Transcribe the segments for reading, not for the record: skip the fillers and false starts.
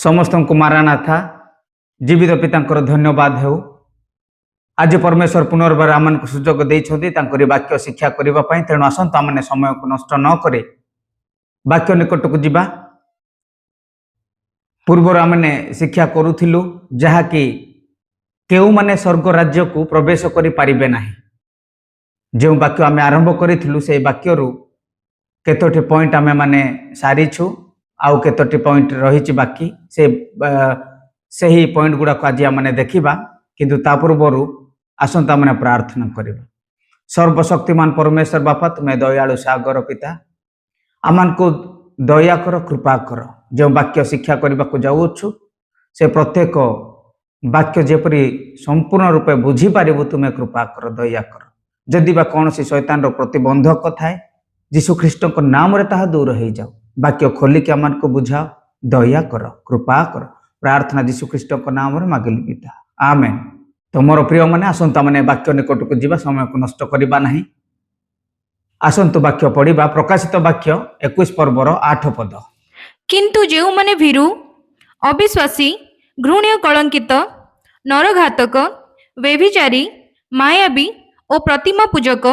समस्त को मारानाथा जीवित पिता धन्यवाद हो। आज परमेश्वर पुनर्बार आम को सुजोग देते वाक्य शिक्षा करने तेणु आसतु आम समय को नष्ट न करे वाक्य निकट को जीवा। पूर्वर आमने शिक्षा करूथिलु जहाँकि केउ माने स्वर्ग राज्य को प्रवेश करि पारिबे नाही। जो वाक्य आम आरंभ करूँ से वाक्य केतोटी पॉइंट आम माने सारीछु आउ केतोटी पॉइंट रही बाकी से ही पॉइंट गुड़ा को आज आम देखा किंतु ता पूर्वर आसंता मैंने प्रार्थना करवा। सर्वशक्तिमान परमेश्वर बापा तुम्हें दयालु सागर पिता आमान को दया कर कृपा कर। जो वाक्य शिक्षा करने को जाऊँ से प्रत्येक वाक्य जेपरी संपूर्ण रूपे बुझी पारिबु तुम्हें कृपा कर दया कर। जदि बा कौन सी शैतान प्रतिबंधक थाए यीशु ख्रीष्ट को नाम रे ताहा दूर हो जाओ। वाक्य खोलिक आमान को बुझाओ, दया कर कृपा कर। प्रार्थना यीशु ख्रीष्ट को नाम रे मागिली पिता, आमेन। तो मोर प्रिय माने आसंता माने वाक्य निकट को जीवा, समय को नष्ट करबा नहीं। आसंतु वाक्य पढ़िबा प्रकाशित वाक्य 21 पर्वर 8 पद। किंतु जो माने भीरु अविश्वासी घृण्य कलंकित नरघातक व्यभिचारी मायावी और प्रतिमा पूजक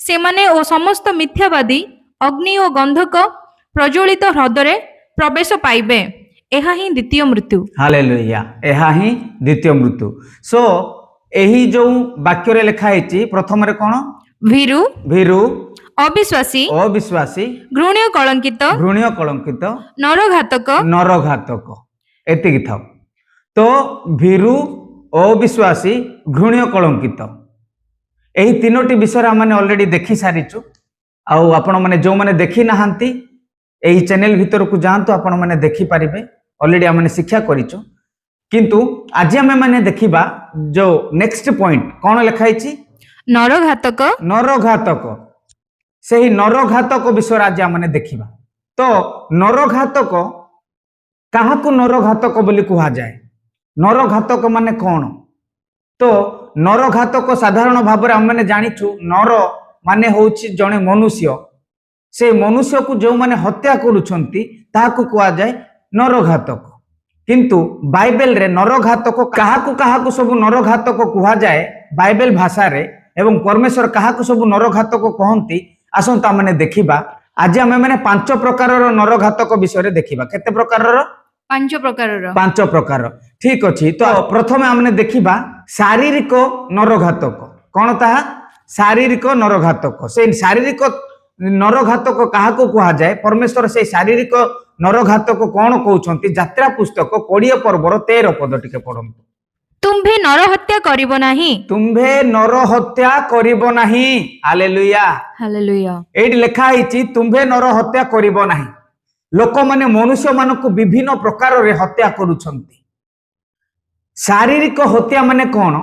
से माने ओ समस्त मिथ्यावादी अग्नि और गंधक प्रज्वलित ह्रदरे प्रवेश पाइबे। एहा ही द्वितीय मृत्यु। हालेलुया, एहा ही द्वितीय मृत्यु। सो एही जो वाक्य रे लिखा है प्रथम रे कोन भीरु भीरु अविश्वासी अविश्वासी घृण्य कलंकित नरघातक नरघातक एतिकी थाउ। तो भीरु अविश्वासी घृण्य कलंकित यही तीनोटी विषय आम ऑलरेडी देखी सारीचु। आपण मैंने जो मैंने देखी नहांती यही चैनल भीतर को जातु आपण मैंने देखी पारिबे। ऑलरेडी आम शिक्षा करिचु किंतु आज आम मैंने देखिबा जो नेक्स्ट पॉइंट कौन लिखाई नरघातक नरघातक से ही नरघातक विषय आज आम देखिबा। तो नरघातक कहा को नरघातक बोली कहा जाए? नरघातक माने कौन? तो नरघातक साधारण भाव में आम मैंने जानिछु नर माने होछि जणे मनुष्य। से मनुष्य को जो माने हत्या करुछंती ताहाकु कहा जाए नरघातक। किंतु बाइबल रे नरघातक काहाकु सब नरघातक कहा जाए बाइबल भाषा रे एवं परमेश्वर काहाकु सब नरघातक कहंती आसंता माने देखिबा। आज आम मैंने 5 प्रकार नरघातक विषय देखिबा। केते प्रकार? 5 प्रकार। ठीक अच्छी। तो प्रथम आमने देखिबा शारीरिक नरघातक। कौन ताहा? शारीरिक नरघातक। से शारीरिक नरघातक काहाकु कहा जाए? परमेश्वर से शारीरिक नरघातक कौन कहउछंती? यात्रा पुस्तक 20 पर्वर 13 पद टिके पढंतु। तुम्भे नर हत्या करिबो नाही। तुम्भे नर हत्या करिबो नाही। Hallelujah hallelujah. एडी लिखा हिची तुम्भे नर हत्या करिबो नाही। लोक माने मनुष्य मान को विभिन्न प्रकार रे हत्या करुछंती। शारीरिक हत्या माने कौन?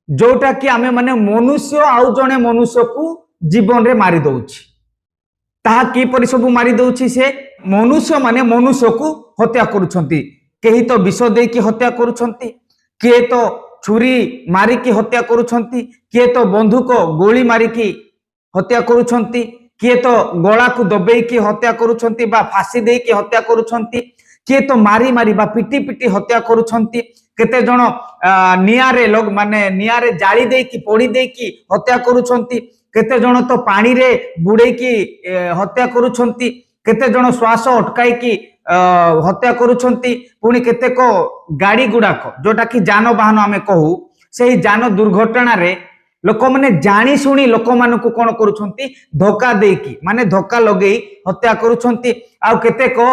जोटा कि आमे माने मनुष्य आउ जणे मनुष्य को जीवन रे मारी दउछि। ताहा की परि सब मारी दउछि? से मनुष्य माने मनुष्य को हत्या करुछंती। केही तो विष दे की हत्या करुछंती, किए तो छुरी मारी की हत्या करुछंती, किए तो बंदूक गोली मारी की हत्या करुछंती, किए तो गला को दबेई की हत्या करुछंती बा फांसी दे की हत्या करुछंती, किए तो मारी मारी बा पिटी पिटी हत्या करुछंती। केते जण नियारे लोग माने नियारे जाली दे की पोड़ी दे की हत्या करुछंती। केते जण तो पानी रे बुड़े की हत्या करुछंती। केते जण श्वास अटकाई की हत्या करुछंती। पुणी केते को गाड़ी गुड़ाक जोटा कि जानवाहन आमे कहू से जान दुर्घटना रे लोक माने जानी सुनी लोक मान को कौन करुछंती? धोखा देकी माने धोखा लगेई हत्या करुछंती। आ केते को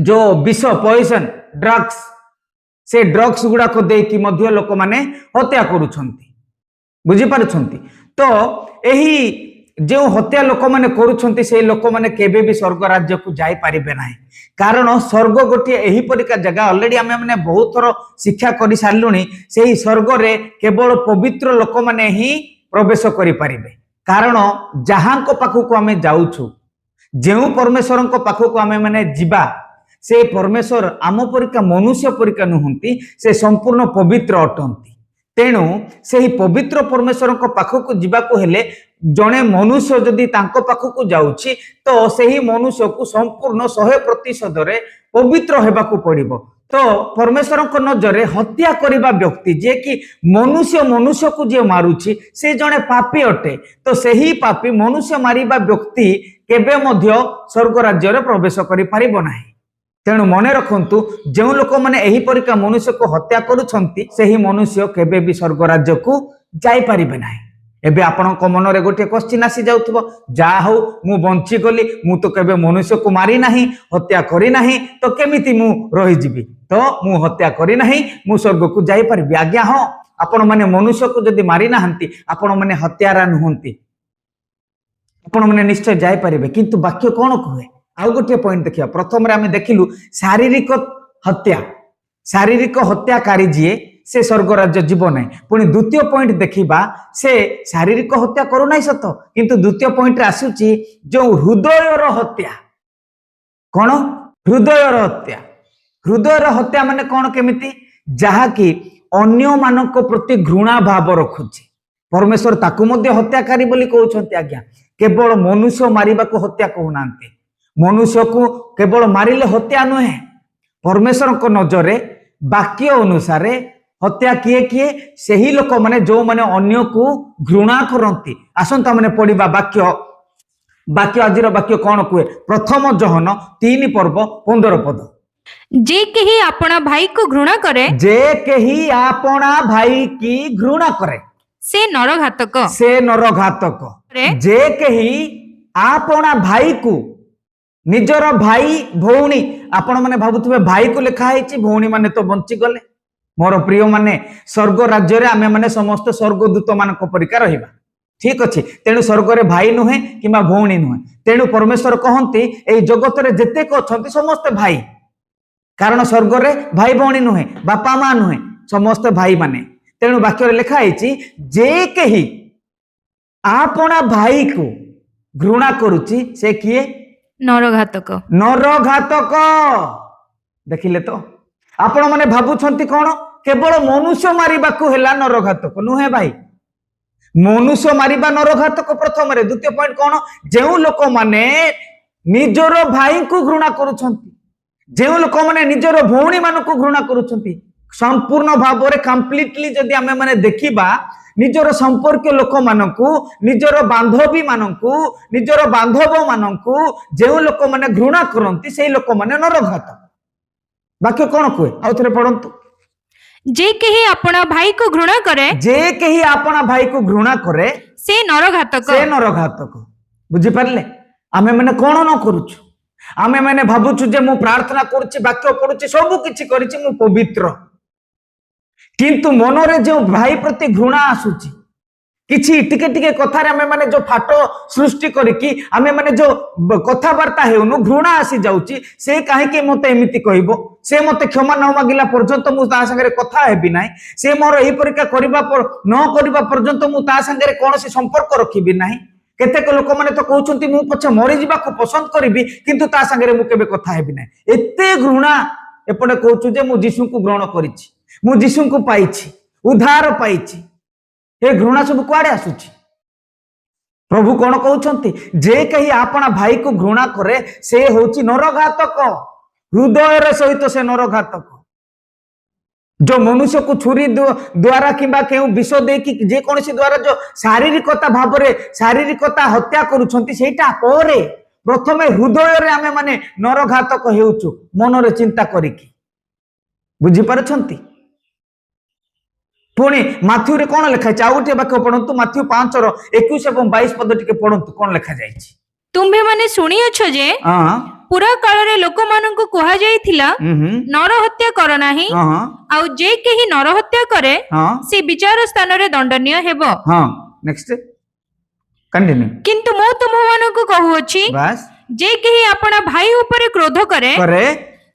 जो विष पॉइजन ड्रग्स से ड्रग्स गुड़ा को देकी मध्य लोक माने हत्या करुछंती। बुझी पारुछंती? तो एही जो हत्या लोक माने करुछंती से लोक माने केबे भी स्वर्ग राज्य को जाई पारिबे नाही। कारण स्वर्ग गोटे एही परिका जगह ऑलरेडी आमे माने बहुत थोर शिक्षा करि सारलुनी। सेही स्वर्ग रे केवल पवित्र लोक माने ही प्रवेश करि पारिबे। कारण जहां को पाखु को आमे जाउछु, जेउ परमेश्वर को पाखु को आमे माने जिबा, से परमेश्वर आम परिका मनुष्य परिका नुहंती, से संपूर्ण पवित्र अटंती। तेणु से ही पवित्र परमेश्वर को पाखक जीवाको हेले जड़े मनुष्य जदि तांको पाखकु जाउछि तो सही मनुष्य को संपूर्ण 100% रे पवित्र हेबाकु पड़िबो। तो परमेश्वर को नजर हत्या करने व्यक्ति जे कि मनुष्य मनुष्य को जे मारुछि से जड़े पापी अटे। तो सही पापी मनुष्य मारिबा व्यक्ति केबे मध्य स्वर्ग राज्य रे प्रवेश करि परिबो नाही। तेणु मने रखंतु जो लोक माने एही परिका मनुष्य को हत्या करूछंती सही मनुष्य केबे भी स्वर्ग राज्य को जाई परिबे नाही। एबे आपन मन रे गोटे क्वेश्चन आसी जाउथबो जा हो मु बंची गली मु तो केबे मनुष्य को मारी नाही हत्या करी नाही तो केमिति मु रहि जिबी तो मु हत्या करी नाही मु स्वर्ग को जाई परबी। आज्ञा हो आपण माने मनुष्य को जदि मारी नाहंती आपण माने हत्यारा नुहंती आपण माने निश्चय जाई परिबे। किंतु वाक्य कोन कहे आउ गोटे पॉइंट देखिया। प्रथम रे आमे देखिलु शारीरिक हत्याकारी जीए से स्वर्ग राज्य जीव ना। पुणी द्वितीय पॉइंट देखिबा से शारीरिक हत्या करू नाही सत किंतु द्वितीय पॉइंट रे आसुची जो हृदयर हत्या। कौन हृदयर हत्या माने कौन केमिति जहा कि अन्य मानक प्रति घृणा भाव रखुची। परमेश्वर ताकू मध्य हत्याकारी बोली कहउछंती। आज्ञा केवल मनुष्य मारिबा को हत्या कहउनांती। मनुष्य को केवल मारिले हत्या नुहे। परमेश्वर को नजर वाक्य अनुसार हत्या किए किए सही लोक माने जो माने अन्य को घृणा करती। आसंता माने पढ़िबा वाक्य आज वाक्य कौन कहे। प्रथम जोहन 3 पर्व 15 पद जे केही अपना भाई को घृणा करे जे केही अपना भाई की घृणा करे से नरघातक जे केही अपना भाई को निजर भाई भौणी आपण माने भाबुथबे भाई को लिखा है भौणी माने तो बंची गले। मोर प्रिय माने स्वर्ग राज्य रे आमे माने समस्त स्वर्गदूत मानक परिका रहिबा। ठीक अछि। तेणु स्वर्ग रे भाई नुहे किमा भौणी नुहे। तेणु परमेश्वर कहंती एई जगत रे जते को अछंती समस्त भाई। कारण स्वर्ग रे भाई भौणी नुहे बापा मां नुहे समस्त भाई माने। तेणु वाक्य रे लिखा है जे केही आपना भाई को घृणा करूची से किए नरघातक। देखिले तो आपण माने भाबुछंती कोन केवल मनुष्य मारिबा को हेला नरघातक नुहे भाई। मनुष्य मारिबा नरघातक प्रथम रे। द्वितीय पॉइंट कोन जेउ लोक माने निजर भाई को घृणा करूछंती जेउ लोक माने निजर भौणी मान को घृणा करूछंती संपूर्ण भाव रे कंप्लीटली जदी आमे माने देखिबा निजर संपर्क लोक मानकू निजर बांधवी मानकू निजर बांधव मानकू जेउ लोक माने घृणा करंती सेही लोक माने नरघातक। वाक्य कौन कहे आउ थरे पढ़ंतु जे केही अपना भाई को घृणा करे से नरघातक। बुझी पारले आमे माने कोन न करूछु आमे माने भाबुछु जे मु प्रार्थना करूछि वाक्य पढुछि सब किछि करिछि मु पवित्र किंतु मनरे जो भाई प्रति घृणा आसुछि किछि टिके टिके कथारे आमे माने जो फाटो सृष्टि करिकि आमे माने जो कथावार्ता हेउनु घृणा आसी जाउछि से काहे के मते एमिति कहइबो से मते क्षमा न मागिला पर्यंत मु ता संगे कथा हेबि नाही से मोर एही परिका करिबा पर न करिबा पर्यंत मु ता संगे कोनोसी संपर्क रखिबि नाही। केतेक लोक माने तो कहउछंती मु पछे मरि जिबा को पसंद करिबि किंतु ता संगे मु केबे कथा हेबि नाही। एते घृणा एपटे कहउछु जे मु यीशु को ग्रहण करिछि मु यीशु को पाइछि उद्धार पाइछि। ए घृणा सब कुआडे आसुछि। प्रभु कौन कहउछंती जे कही आपना भाई को घृणा करे से होछि नरघातक। हृदय सहित से नरघातक। जो मनुष्य को छुरी द्वारा किंबा केउ विष दे कि जे कोनसी द्वारा जो शारीरिकता भाव रे शारीरिकता हत्या करूछंती सेटा परे प्रथमे हृदय रे आमे माने नरघातक हेउछु मन रे चिंता करिकि। बुझी पारछंती। पुणी माथ्यू रे कौन लिखा है आउ गोटे वाक्य पढ़ंतु माथ्यू 5:21 और 22 पद टिके पढ़ंतु कौन लिखा जायछि। तुम्भे माने सुनी अछो जे पूरा काल रे लोक मानन को कहा जायथिला नर हत्या कर नाही आउ जे केही नर हत्या करे से विचार स्थान रे दंडनीय हेबो। हां नेक्स्ट कंटिन्यू। किंतु मो तुम मानन को कहू अछि बस जे केही अपना भाई ऊपर क्रोध करे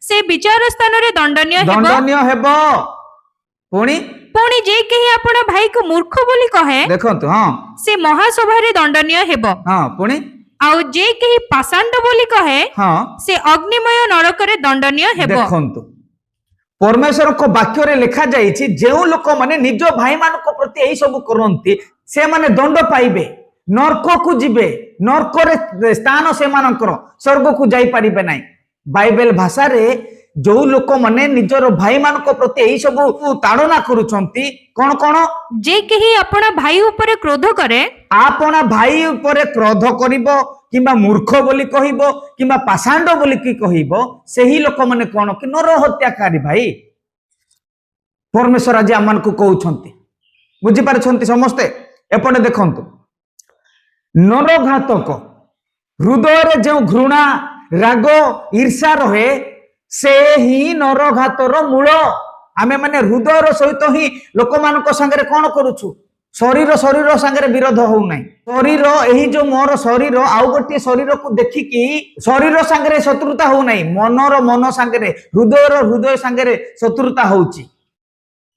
से विचार स्थान रे दंडनीय हेबो। पुणी जे केही अपना भाई को मूर्ख बोली कहे देखंतु से महासभा रे दंडनीय हेबो। पुणी आउ जे केही पाषांड बोली कहे से अग्निमय नरक रे दंडनीय हेबो। देखंतु परमेश्वर को वाक्य रे लिखा जायछि जेउ लोक माने निज भाई मान को प्रति एई सब करंती से माने दंड पाइबे नरक को जीवे नरक स्थान से स्वर्ग को जाई पारिबे नाही बाइबल भाषा रे जो लोक माने निजर भाई मान प्रति यही सब ताड़ना करुछंती कौन कौन जे केही अपना भाई उपरे क्रोध करे आपना भाई उपरे क्रोध करिबो किंबा मूर्ख बोली कहिबो किंबा पाषांड बोली की कहिबो सेही लोक माने कौन कि नर हत्याकारी भाई परमेश्वर आज आमान को कहउछंती बुझी पारछंती समस्ते एपटे देखंतु नरघातक हृदय रे जो घृणा राग ईर्षा रहे से ही नरघातर मूल आमे माने हृदय सहित ही लोक मान संगे कौन करुछु शरीर शरीर संगे विरोध हो नहीं शरीर यही जो मोर शरीर आउ गोटे शरीर को देखिकी शरीर संगे शत्रुता हो नहीं मनर मन संगे हृदय संगे शत्रुता होची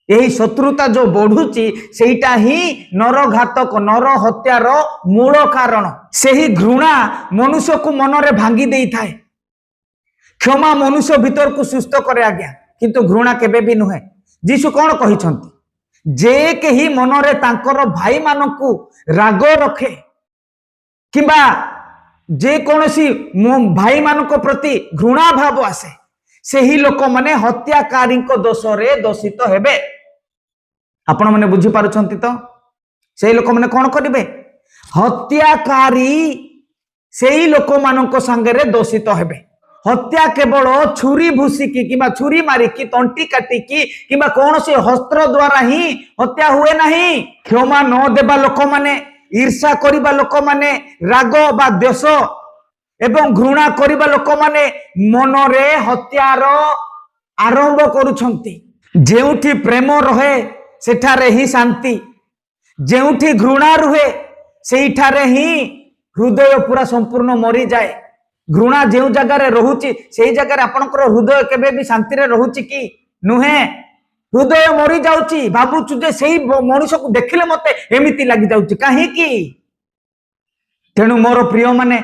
यही शत्रुता जो बढ़ुची सेटा ही नरघातक नर हत्यार मूल कारण से ही घृणा मनुष्य को मनरे भांगी देई थाए क्षमा मनुष्य भीतर को सुस्थ करे आज्ञा किंतु घृणा केबे भी नुहे जीशु कौन कहिछंती जे केही मनरे तांकर भाई मानकू राग रखे किंबा जे कोनसी भाई मानक प्रति घृणा भाव आसे सेही लोक माने हत्याकारी दोष रे दोषित हेबे आपण माने बुझी पारुछंती तो सेही लोक माने कौन करिवे हत्याकारी सेही लोक मानक संगे दोषित हेबे हत्या केवल छुरी भूसिकी कि छुरी मारिकी तंटी काटिकी कि कौन से हस्त्र द्वारा ही हत्या हुए नहीं क्षमा न देवा लोक माने ईर्षा करिबा लोक माने राग बा द्वेष एवं घृणा करिबा लोक माने मनरे हत्यार आरंभ करुछंती जेउठी प्रेम रहे सेठारे ही शांति जेउठी घृणा रुहे सेठारे ही हृदय पूरा संपूर्ण मरी जाए घृणा जो जगार रोची से जगार आपनकर हृदय केबे भी शांति रे रोची कि नुहे हृदय मरी जाउची भाबुचु जे सेही मनुष्य को देखिले मते एमिति लागि जाउची काहे कि तेनु मोर प्रिय माने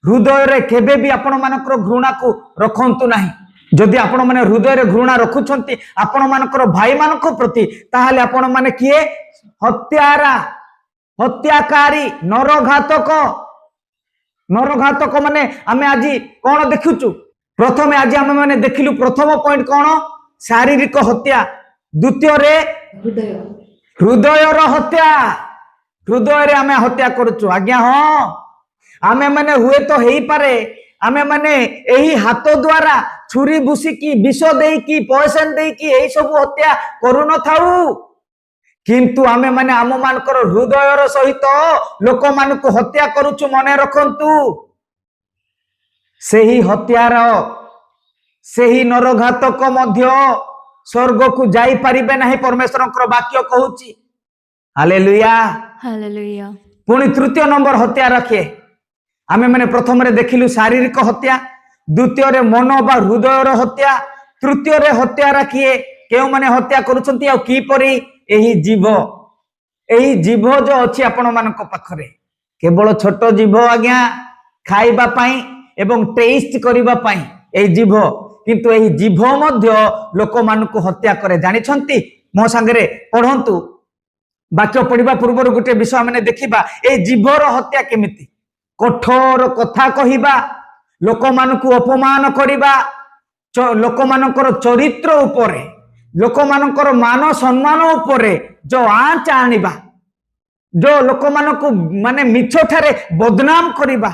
हृदय रे केबे भी आपण मानकर घृणा को रखंतु नाही जदि आपण माने हृदय रे घृणा रखुछंती आपण मानकर भाई मानक प्रति ताहाले आपण माने किए हत्यारा हत्याकारी नरघातक नरघातक माने आमे आज कौन देखुचु प्रथम आज आमे माने देखिलु प्रथम पॉइंट कौन शारीरिक हत्या द्वितीय रे हृदय हत्या हृदय रे आमे हत्या करुचु आज्ञा हाँ आमे माने हुए तो हेई पारे आमे माने एही हाथ द्वारा छुरी भूसिकी विष देकी पॉइजन देकी एही सब हत्या करू न थाऊ किंतु आमे माने आम मानकर हृदय सहित लोक मान को हत्या करुचु मने रखंतु सेही हत्यार सेही नरघातक मध्य स्वर्ग को जाई पारिबे नाही परमेश्वरकर वाक्य कहूची हालेलुया हालेलुया पुणी तृतीय नंबर हत्या रखे आमे माने प्रथम रे देखिलु शारीरिक हत्या द्वितीय रे मन बा हृदय हत्या तृतीय रे हत्या रखिए केउ माने हत्या करूछंती आ की परी एही जीव जो अच्छी आपण मानक पाखरे केवल छोट जीव आज्ञा खाइबा पाई एवं टेस्ट करिबा पाई एही जीव किंतु एही जीव मध्य लोक मानक हत्या करे जानिछंती मो संगे पढ़ंतु वाक्य पढ़िबा पूर्व गोटे विषय माने देखिबा ए जीवर हत्या केमिति कठोर कथा कहिबा लोक मानक अपमान करिबा लोक मानकर चरित्र उपरे लोक मानकर मान सम्मान उपरे जो आँच आनिबा जो लोक मानक माने मिछ ठारे बदनाम करिबा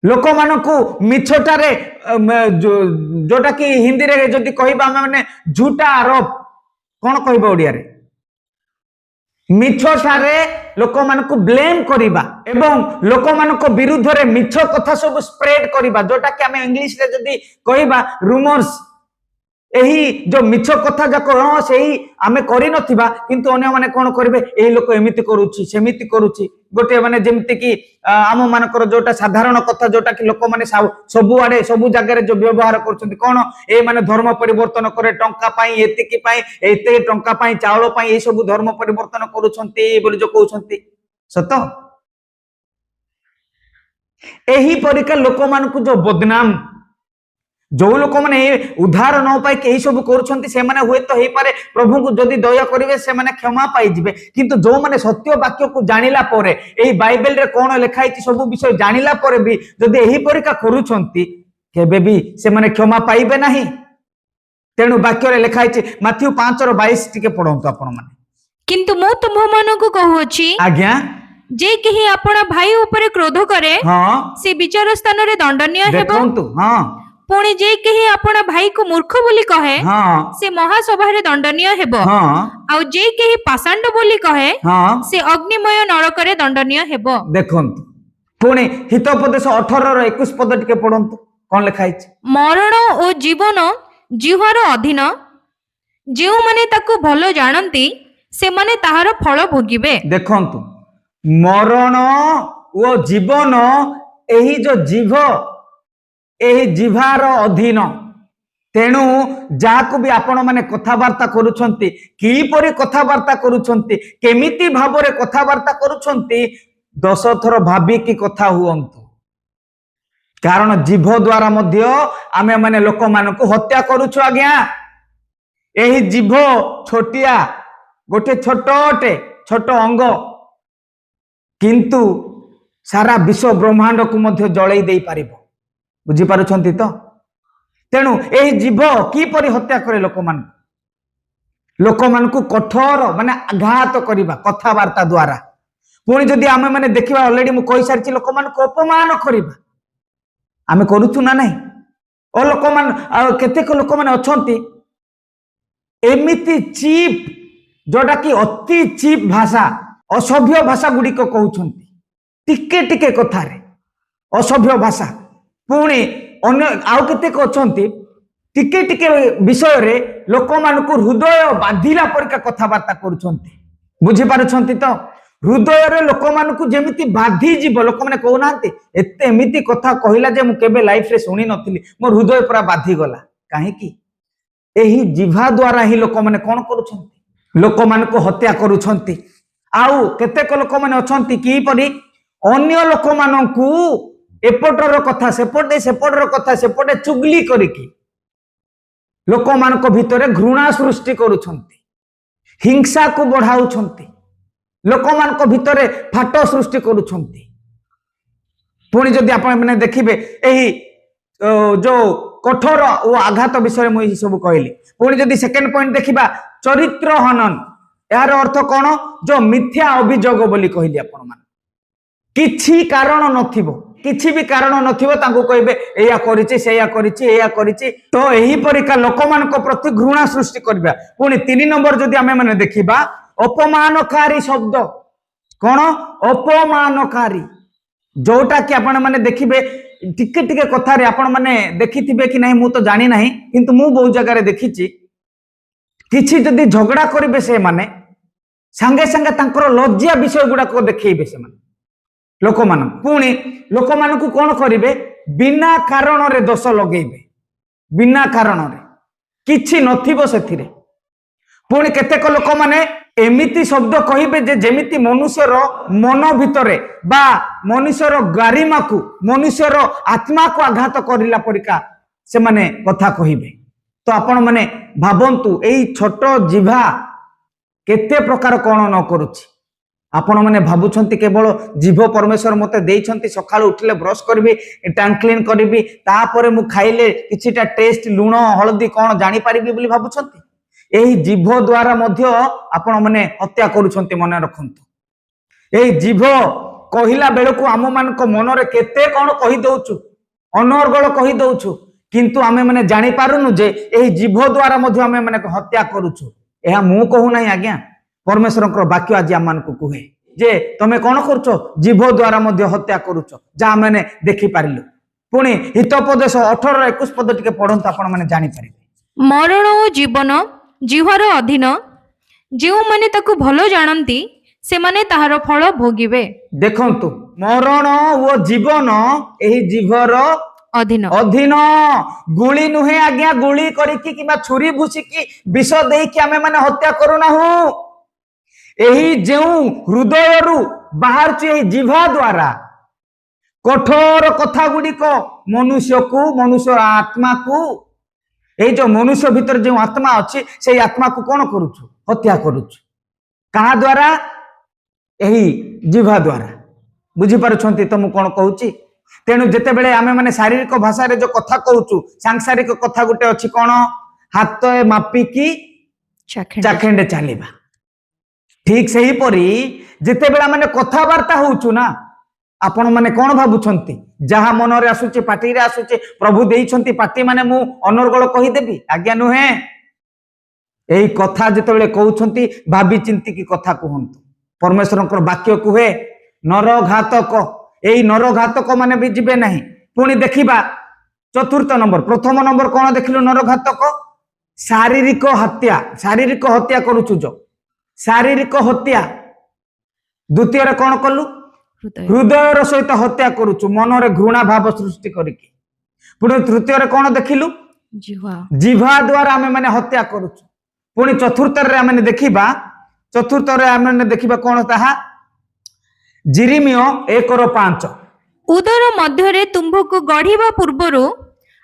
लोक मानक मिछ ठारे जोटा कि हिंदी रे जदि कहिबा माने झूठा आरोप कौन कहबा ओडिया रे मिछ ठारे लोक मानक ब्लेम करिबा एवं लोक मानक विरुद्ध रे मिछ कथा सब स्प्रेड करिबा जोटा कि हमें इंग्लिश रे जदि कहिबा रूमर्स एही जो मिछ कथा जाको हाँ सेही आमे करि नथिबा किंतु अन्य माने कोन करिवे एही लोक एमिति करूची सेमिति करूची गोटे माने जेमिति कि आम मानकर जोटा साधारण कथा जोटा कि लोक माने सबु आडे सबु जगह जो व्यवहार करछन्ती कोन ए माने धर्म परिवर्तन करे टंका पाई एतिकी पाई एते टंका पाई चावल पाई ए सब धर्म परिवर्तन करूछन्ती बोली जो कहउछन्ती सत एही परिका लोक मानकु जो बदनाम जो लोक मैंने उद्धार न पाई यही सब करुँचे हुए तो हो पारे प्रभु को जदि दया करेंगे से क्षमा पाइबे किंतु जो मैंने सत्य वाक्य को जानिला परे एही बाइबल रे कौन लिखाई सब विषय जानिला परे भी जदि एही परिका करूछंती केबे भी से माने क्षमा पाइबे नहीं। तेणु वाक्य रे लिखाई माथ्यू 5:22 टिके पढंतु आपण माने। किंतु मु तुम मानकु कहूछि आज्ञा जे केही आपण भाई ऊपर क्रोध करे हाँ से विचार स्थान रे दंडनीय हेबो। देखंतु हाँ पुणी जे केही आपण भाई को मूर्ख बोली कहे हाँ से महासभा रे दंडनीय हेबो। हाँ आउ जे केही पाषांड बोली कहे हाँ से अग्निमय नरक रे दंडनीय हेबो। देखंतु पुणी हितोपदेश 18:21 पद टिके पढंतु कोन लिखाई मरण ओ जीवन जिह्वार अधीन जेउ माने ताकू भलो जानती से माने ताहार फल भोगिबे। देखंतु मरण ओ जीवन एही जो जीव एही जीवार अधीन तेणु जाकु भी आपण माने कथावार्ता करूछंती किपरि कथावार्ता करूछंती केमिति भाबरे कथावार्ता करूछंती 10 थर भाबी की कथा हुअंतु कारण जीव द्वारा मध्य आमे माने लोक मानकु हत्या करूछु। आज्ञा एही जीव छोटिया गोटे छोट अंग किंतु सारा विश्व ब्रह्मांड को मध्य जळै देई पारिबो। बुझी पारुछंती तो तेणु एही जीव किपरि हत्या करे लोक मानकु कठोर माने आघात करिबा कथावार्ता द्वारा पुणी जदि आमे माने देखिबा ऑलरेडी मु कहि सारछि लोक मानकु अपमान करिबा आमे करूछु ना नहीं ओ लोक मान केतेक लोक माने अछंती एमिति चीप जोटा कि अति चीप भाषा असभ्य भाषा गुडी को कहउछंती टिके टिके कथारे असभ्य भाषा पुणी अन्य आउ केतेक अछंती टिके टिके विषय रे लोक मानकु हृदय बांधिला परिका कथावार्ता करूछंती। बुझी पारुछंती तो हृदय रे लोक मानकु जेमिति बाधी जीव लोक माने कहउनांती एते एमिति कथा कहिला जे मु केबे लाइफ रे सुनी नथिली मोर हृदय पूरा बाधी गला काहे कि एही जीवा द्वारा ही लोक माने कोन करूछंती लोक मानकु हत्या करूछंती। आउ केतेक लोक माने अछंती कि परि अन्य लोक मानकु एपटर कथा सेपटर कथा सेपटे चुगली करिकी लोक मानक भितरे घृणा सृष्टि करूछंती हिंसा को बढ़ाउछंती लोक मानक भितरे फाट सृष्टि करूछंती। पुणी जदि आपण माने देखिबे एही जो कठोर ओ आघात विषय मुई सब कहली पुणी जदि सेकंड पॉइंट देखिबा चरित्र हनन यार अर्थ कोन जो मिथ्या अभियोग बोली कहली आपण मान किछि कारण नथिबो किछि भी कारण नथिबो तांको कहबे एया करिछि सेया करिछि एया करिछि तो एही परिका लोक मानक प्रति घृणा सृष्टि करबा। पुणी 3 नंबर जदि आमे माने देखिबा अपमानकारी शब्द कौन अपमानकारी जोटा कि आपण माने देखिबे टिके टिके कथा रे आपण माने देखिथिबे कि नहीं मु तो जानि नहीं किंतु मु बहुत जगह रे देखिछि किछि जदि झगड़ा करिबे से माने संगे संगे तांकर लज्जा विषय गुडा को देखैबे से माने लोक मान पुणी लोक मान को कोन करिबे बिना कारण रे दोष लगेइबे बिना कारण रे किछि नथिबो सेथिरे। पुणी केतेक लोक माने एमिति शब्द कहिबे जे जेमिति मनुष्यर मन भितरे बा मनुष्यर गारिमा को मनुष्यर आत्मा को आघात करिला परिका से माने कथा कहिबे। तो आपण माने भाबंतु एई छोट जीवा केते प्रकार कोन न करूछि आपण माने भाबुछंती केवल जीव परमेश्वर मते देइछंती सकाळ उठले ब्रश करबी टैंक क्लीन करबी तापरे मु खाइले किछिटा टेस्ट लूण हळदी कोन जानि पारिबी बोली भाबुछंती एही जीव द्वारा मध्य आपण माने हत्या करूछंती मने रखंतु। एही जीव कहिला बेलको आम मानक मनरे केते कोन कहि दउछु अनर्गल कहि दउछु किंतु आमे माने जानि पारुनु जे एही जीव द्वारा मध्य आमे माने हत्या करूछु एहा मु कहू नाही आज्ञा परमेश्वरक वाक्य आज आम मानक कहे जे तमे कोन करछो जीव द्वारा मध्य हत्या करूछो जा माने देखि पारिलु। पुणी हितोपदेश 18:21 पद टिके पढंतु आपण माने जानि पारिबे मरण ओ जीवन जिह्वार अधीन जेउ माने ताकू भलो जानती से माने ताहार फल भोगिबे। देखंतु मरण ओ जीवन एही जीवर अधीन अधीन गुली नुहे आज्ञा गुली करिकी किबा छुरी भुसिकी विष देइकी आमे माने हत्या करूना हूं एही जेउ हृदय रु बाहर छि जीवा द्वारा कठोर कथा गुड़िक मनुष्य को मनुष्य आत्मा को ये जो मनुष्य भीतर जो आत्मा अच्छी से आत्मा को कौन करुचु हत्या करुचु कहा द्वारा यही जिह्वा द्वारा बुझीपार तो मुझे कौन कहूँ तेणु जिते बड़े आम मैंने शारीरिक भाषा जो कथा कहूँ सांसारिक कथा गोटे अच्छी कौन हाथ मापिकी चाखेंडे चलवा ठीक से ही परी जिते बेला माने कथबार्ता होचु ना आपण माने कौन भावुंट जहाँ मन रे आसुचे पार्टी रे आसुचे प्रभु देइछंती पार्टी माने मु अनर्गल कहीदेवी आज्ञा नुहे यही कथा जिते बड़े कहउछंती भाभी चिंती की कथा कहंतु परमेश्वर वाक्य कुहे नरघातक यही नरघातक माने भी जीवे नहीं पुणी देखिबा चतुर्थ नंबर प्रथम नंबर कौन देखिलु नरघातक शारीरिक हत्या करुचु जो शारीरिक हत्या द्वितीय रे कौन कलु हृदय सहित हत्या करुचु मन रे घृणा भाव सृष्टि करिके पुणी तृतीय रे कौन देखिलु जिह्वा द्वारा आमे माने हत्या करुचु पुणी चतुर्थ रे आमे देखिबा कौन ताहा जिरिमियो 1:5 उदर मध्य तुम्भको गढ़िबा पूर्वरु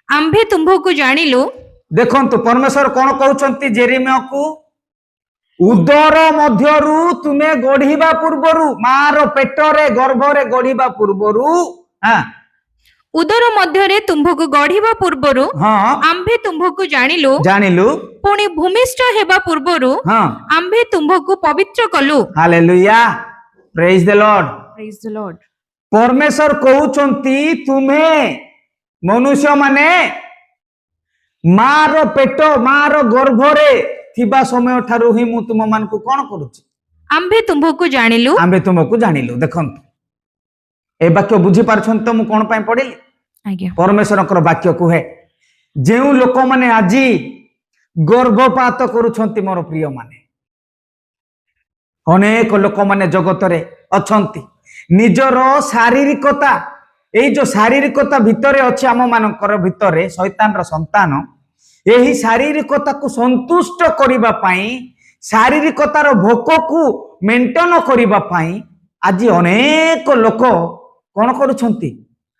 आम्भे तुम्भको जानिलु देखंतु परमेश्वर कौन कहउछंती जेरेमिया को उदर मध्यरु तुमे गढ़िबा पूर्वरु मार पेटरे गर्भरे गढ़िबा पूर्वरु हां उदर मध्य तुम्भको गढ़िबा पूर्वरु हां आम्भे तुम्भको जानिलु पुणी भूमिष्ठ हेबा पूर्वरु हां आम्भे तुम्भको पवित्र कलु हालेलुया प्रेज द लॉर्ड परमेश्वर कहउछंती तुमे मनुष्य माने मार पेट मार गर्भरे थिबा समय ठारू ही मु तुम मान को कौन करूची आम्भे तुमको जानिलु देखंतु ए वाक्य बुझी पारछन तो मु कोन पय पढिली आज्ञा परमेश्वरकर वाक्य कुहे जेउ लोक माने आजी गर्भपात करूछंती मोर प्रिय माने अनेक लोक माने जगत रे अछंती निजर शारीरिकता एई जो शारीरिकता भितरे अछि आम मानकर भितरे शैतान रो संतान यही शारीरिकता को संतुष्ट करिबा पाई शारीरिकतार भोक को मेंटेन करिबा पाई आज अनेक लोक कौन करुछंती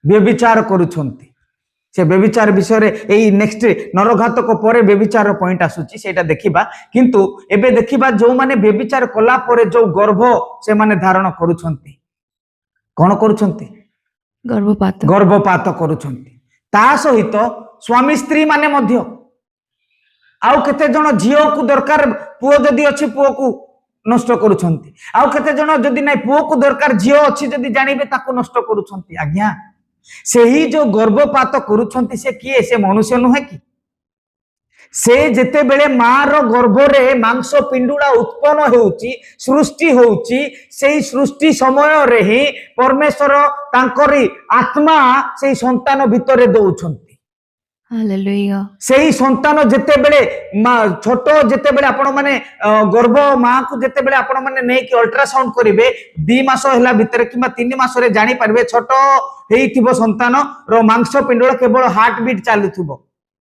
व्यभिचार करुछंती से व्यभिचार विषय रे एई नेक्स्ट नरघातक परे व्यभिचार पॉइंट आसुची सेटा देखिबा किंतु एबे देखिबा जो माने व्यभिचार कला परे जो गर्भ से माने धारण करुछंती कौन करुछंती गर्भपात करुछंती ता सहित स्वामी स्त्री माने मध्य आउ केते जण झियो को दरकार पुओ जदी अछि पुओ को नष्ट करुछंती आउ केते जण जदी नै पुओ को दरकार झियो अछि जदी जानिबे ताको नष्ट करुछंती आज्ञा सेही जो गर्भपात करुछंती से किए से मनुष्य नुहे कि से जेते बेले मार गर्भरे मांस पिंडुड़ा उत्पन्न होउची सृष्टि होउची सेही सृष्टि समय रे ही परमेश्वर तांकरी आत्मा सेही संतान भितरे दउछंती हालेलुया सेही संतान जेते बेले छोट जेते बेले आपण माने गर्भ मां को जेते बेले आपण माने नै कि अल्ट्रासाउंड करिवे 2 मास हला भितरे किबा 3 मास रे जानि परबे छोट हेइथिबो संतान रो मांस पिंडुड़ा केवल हार्ट बीट चालुथुबो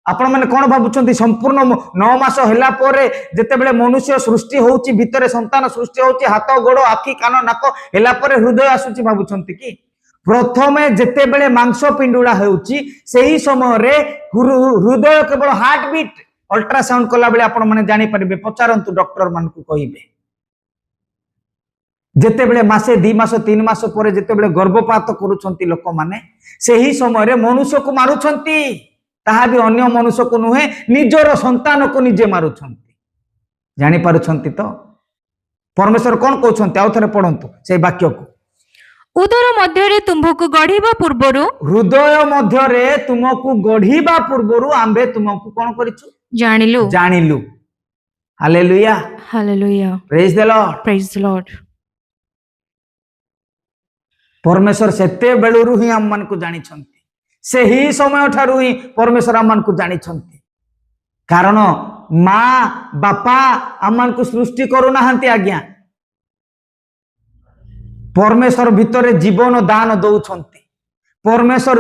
आपण माने कोन भाबुछंती संपूर्ण 9 मास हला परे जेते बेले मनुष्य सृष्टि होउची भितरे संतान सृष्टि होउची हाथ गोड़ आखि कान नाक हला परे हृदय आसुची भाबुछंती कि प्रथमे जेते बेले मांस पिंडुड़ा होउची सेही समय रे हृदय केवल हार्ट बीट अल्ट्रासाउंड कला बेले आपण माने जानि परिबे पचारंतु डॉक्टर मान को कहिबे जेते बेले मासे 2 मास 3 मास परे जेते बेले गर्भपात करूछंती लोक माने सेही समय रे मनुष्य को मारुछंती ताहा भी अन्य मनुष्य को नुहे निजर संतान को निजे मारुछंती जानि पारुछंती तो परमेश्वर कोन कहउछंती आउ थरे पढंतु से वाक्य को उदर मध्य तुम्भको गढ़िबा पूर्वरु हृदय मध्य तुमको गढ़िबा पूर्वरु आम्भे तुमको कोन करिछु जानिलु हालेलुया प्रेज द लॉर्ड परमेश्वर सेते बेलुरु ही हम मन को जानि छंती से ही समय ठारू ही परमेश्वर हम मन को जानि छंती कारण मां बापा हम मन को सृष्टि करू नाहंती आज्ञा परमेश्वर भितरे जीवन दान दौछंती परमेश्वर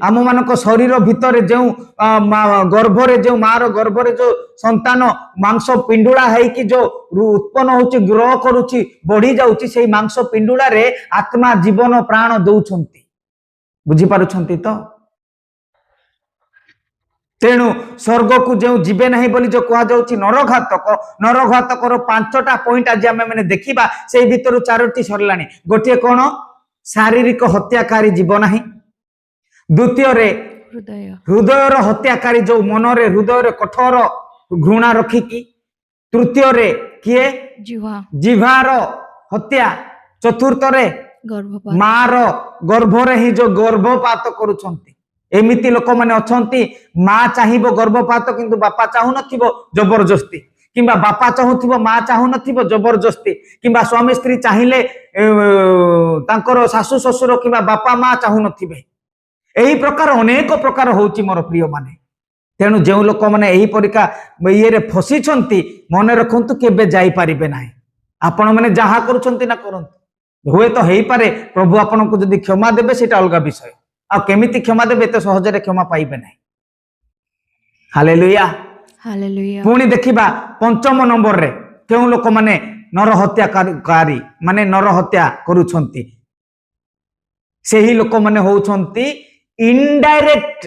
आम मानक शरीर भितर जो गर्भरे जो मार गर्भरे जो संतान मांस पिंडुड़ा है कि जो उत्पन्न होची ग्रह करुची बढ़ी जाउची सेही मांस पिंडुड़ा रे आत्मा जीवन प्राण दौछंती ବୁଝିପାରୁଛନ୍ତି ତ? ତେଣୁ ସ୍ୱର୍ଗକୁ ଯେଉଁ ଯିବେ ନାହିଁ ବୋଲି ଯୋଉ କୁହାଯାଉଛି ନରଘାତକର 5ଟା ପଏଣ୍ଟ ଆଜି ଆମେ ମାନେ ଦେଖିବା। ସେଇ ଭିତରୁ 4ଟି ସରିଲାଣି। ଗୋଟିଏ କଣ? ଶାରୀରିକ ହତ୍ୟାକାରୀ ଯିବ ନାହିଁ। ଦ୍ୱିତୀୟରେ ହୃଦୟର ହତ୍ୟାକାରୀ, ଯୋଉ ମନରେ ହୃଦୟରେ କଠୋର ଘୃଣା ରଖିକି। ତୃତୀୟରେ କିଏ? ଜିହ୍ବାର ହତ୍ୟା। ଚତୁର୍ଥରେ ମାର ଗର୍ଭରେ ହିଁ ଯୋଉ ଗର୍ଭପାତ କରୁଛନ୍ତି। ଏମିତି ଲୋକମାନେ ଅଛନ୍ତି, ମା ଚାହିଁବ ଗର୍ଭପାତ କିନ୍ତୁ ବାପା ଚାହୁଁନଥିବ ଜବରଦସ୍ତି, କିମ୍ବା ବାପା ଚାହୁଁଥିବ ମା ଚାହୁଁନଥିବ ଜବରଦସ୍ତି, କିମ୍ବା ସ୍ୱାମୀ ସ୍ତ୍ରୀ ଚାହିଁଲେ ତାଙ୍କର ଶାଶୁ ଶ୍ୱଶୁର କିମ୍ବା ବାପା ମା ଚାହୁଁନଥିବେ। ଏହି ପ୍ରକାର ଅନେକ ପ୍ରକାର ହଉଛି ମୋର ପ୍ରିୟ ମାନେ। ତେଣୁ ଯେଉଁ ଲୋକମାନେ ଏହି ପରୀକ୍ଷା ଇଏରେ ଫସିଛନ୍ତି, ମନେ ରଖନ୍ତୁ କେବେ ଯାଇପାରିବେ ନାହିଁ। ଆପଣ ମାନେ ଯାହା କରୁଛନ୍ତି ନା କରନ୍ତୁ, ହୁଏତ ହେଇପାରେ ପ୍ରଭୁ ଆପଣଙ୍କୁ ଯଦି କ୍ଷମା ଦେବେ ସେଇଟା ଅଲଗା ବିଷୟ। ଆଉ କେମିତି କ୍ଷମା ଦେବେ? ଏତେ ସହଜରେ କ୍ଷମା ପାଇବେ ନାହିଁ। ହାଲେଲୁୟା। ପୁଣି ଦେଖିବା 5ମ ନମ୍ବରରେ କେଉଁ ଲୋକମାନେ ନରହତ୍ୟାକାରୀ ମାନେ ନରହତ୍ୟା କରୁଛନ୍ତି। ସେହି ଲୋକମାନେ ହଉଛନ୍ତି ଇନଡାଇରେକ୍ଟ।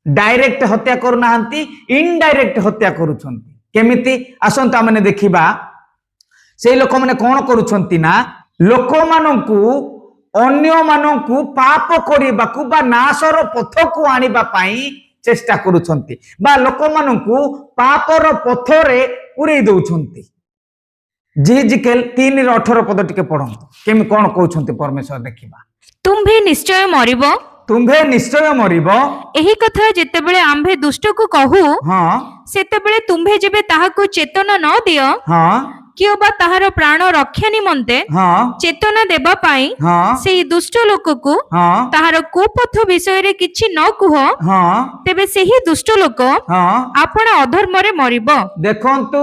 ଡାଇରେକ୍ଟ ହତ୍ୟା କରୁନାହାନ୍ତି, ଇନଡାଇରେକ୍ଟ ହତ୍ୟା କରୁଛନ୍ତି। କେମିତି? ଆସନ୍ତୁ ଆମେ ଦେଖିବା। ସେଇ ଲୋକମାନେ କଣ କରୁଛନ୍ତି ନା, ଲୋକମାନଙ୍କୁ ଅନ୍ୟମାନଙ୍କୁ ପାପ କରିବାକୁ ବା ନାଶର ପଥକୁ ଆଣିବା ପାଇଁ ଚେଷ୍ଟା କରୁଛନ୍ତି, ବା ଲୋକମାନଙ୍କୁ ପାପର ପଥରେ ପୁରେଇ ଦଉଛନ୍ତି। ଜିହିଜିକେଲ 3:18 ପଦ ଟିକେ ପଢନ୍ତୁ। କେମିତି କଣ କହୁଛନ୍ତି ପରମେଶ୍ୱର ଦେଖିବା। ତୁମ୍ଭେ ନିଶ୍ଚୟ ମରିବ। ତୁମ୍ଭେ ନିଶ୍ଚୟ ମରିବ। ଏହି କଥା ଯେତେବେଳେ ଆମ୍ଭେ ଦୁଷ୍ଟକୁ କହୁ, ସେତେବେଳେ ତୁମ୍ଭେ ଯେବେ ତାହାକୁ ଚେତନା ନ ଦିଅ, କିଓ ବା ତାହାର ପ୍ରାଣ ରକ୍ଷା ନିମନ୍ତେ ଚେତନା ଦେବା ପାଇଁ ସେହି ଦୁଷ୍ଟ ଲୋକକୁ ତାହାର କୁପଥ ବିଷୟରେ କିଛି ନ କୁହ, ତେବେ ସେହି ଦୁଷ୍ଟ ଲୋକ ଆପଣା ଅଧର୍ମରେ ମରିବ। ଦେଖନ୍ତୁ,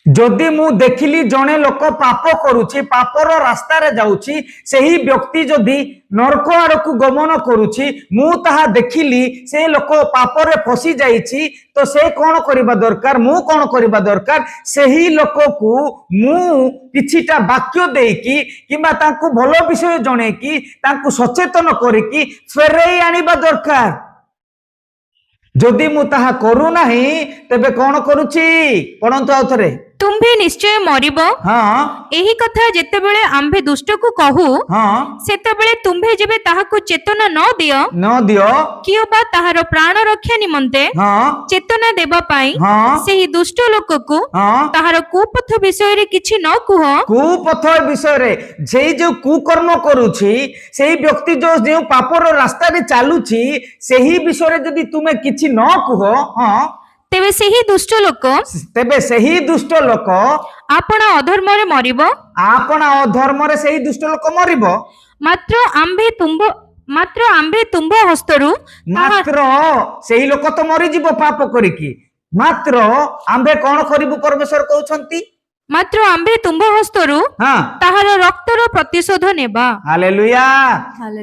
ଯଦି ମୁଁ ଦେଖିଲି ଜଣେ ଲୋକ ପାପ କରୁଛି, ପାପର ରାସ୍ତାରେ ଯାଉଛି, ସେହି ବ୍ୟକ୍ତି ଯଦି ନରକ ଆଡକୁ ଗମନ କରୁଛି, ମୁଁ ତାହା ଦେଖିଲି ସେ ଲୋକ ପାପରେ ଫସି ଯାଇଛି, ତ ସେ କଣ କରିବା ଦରକାର? ମୁଁ କଣ କରିବା ଦରକାର? ସେହି ଲୋକକୁ ମୁଁ କିଛିଟା ବାକ୍ୟ ଦେଇକି କିମ୍ବା ତାଙ୍କୁ ଭଲ ବିଷୟ ଜଣେଇକି ତାଙ୍କୁ ସଚେତନ କରିକି ଫେରେଇ ଆଣିବା ଦରକାର। ଯଦି ମୁଁ ତାହା କରୁନାହିଁ, ତେବେ କଣ କରୁଛି? ପଢନ୍ତୁ ଆଉ ଥରେ। ତୁମ୍ଭେ ନିଶ୍ଚୟ ମରିବ। ଏହି କଥା ଯେତେବେଳେ ଆମ୍ଭେ ଦୁଷ୍ଟକୁ କହୁ, ସେତେବେଳେ ତୁମ୍ଭେ ଯେବେ ତାହାକୁ ଚେତନା ନ ଦିଅ, କିଓ ବା ତାହାର ପ୍ରାଣ ରକ୍ଷା ନିମନ୍ତେ ଚେତନା ଦେବା ପାଇଁ ସେହି ଦୁଷ୍ଟ ଲୋକକୁ ତାହାର କୁପଥ ବିଷୟରେ କିଛି ନ କୁହ। କୁପଥ ବିଷୟରେ, ସେଇ ଯୋଉ କୁକର୍ମ କରୁଛି, ସେଇ ବ୍ୟକ୍ତି ଯେଉଁ ପାପର ରାସ୍ତାରେ ଚାଲୁଛି, ସେହି ବିଷୟରେ ଯଦି ତୁମେ କିଛି ନ କୁହ, ତେବେ ସେହି ଦୁଷ୍ଟ ଲୋକ ଆପଣା ଅଧର୍ମରେ ମରିବ। ଆପଣା ଅଧର୍ମରେ ସେହି ଦୁଷ୍ଟ ଲୋକ ମରିବ। ମାତ୍ର ଆମ୍ଭେ ତୁମ୍ଭ ହସ୍ତରୁ, ମାତ୍ର ସେହି ଲୋକ ତ ମରିଯିବ ପାପ କରିକି। ମାତ୍ର ଆମ୍ଭେ କଣ କରିବୁ? ପରମେଶ୍ୱର କହୁଛନ୍ତି, ମାତ୍ର ଆମ୍ଭେ ତୁମ୍ଭ ହସ୍ତରୁ ତାହାର ରକ୍ତର ପ୍ରତିଶୋଧ ନେବା। ହାଲେଲୁୟା।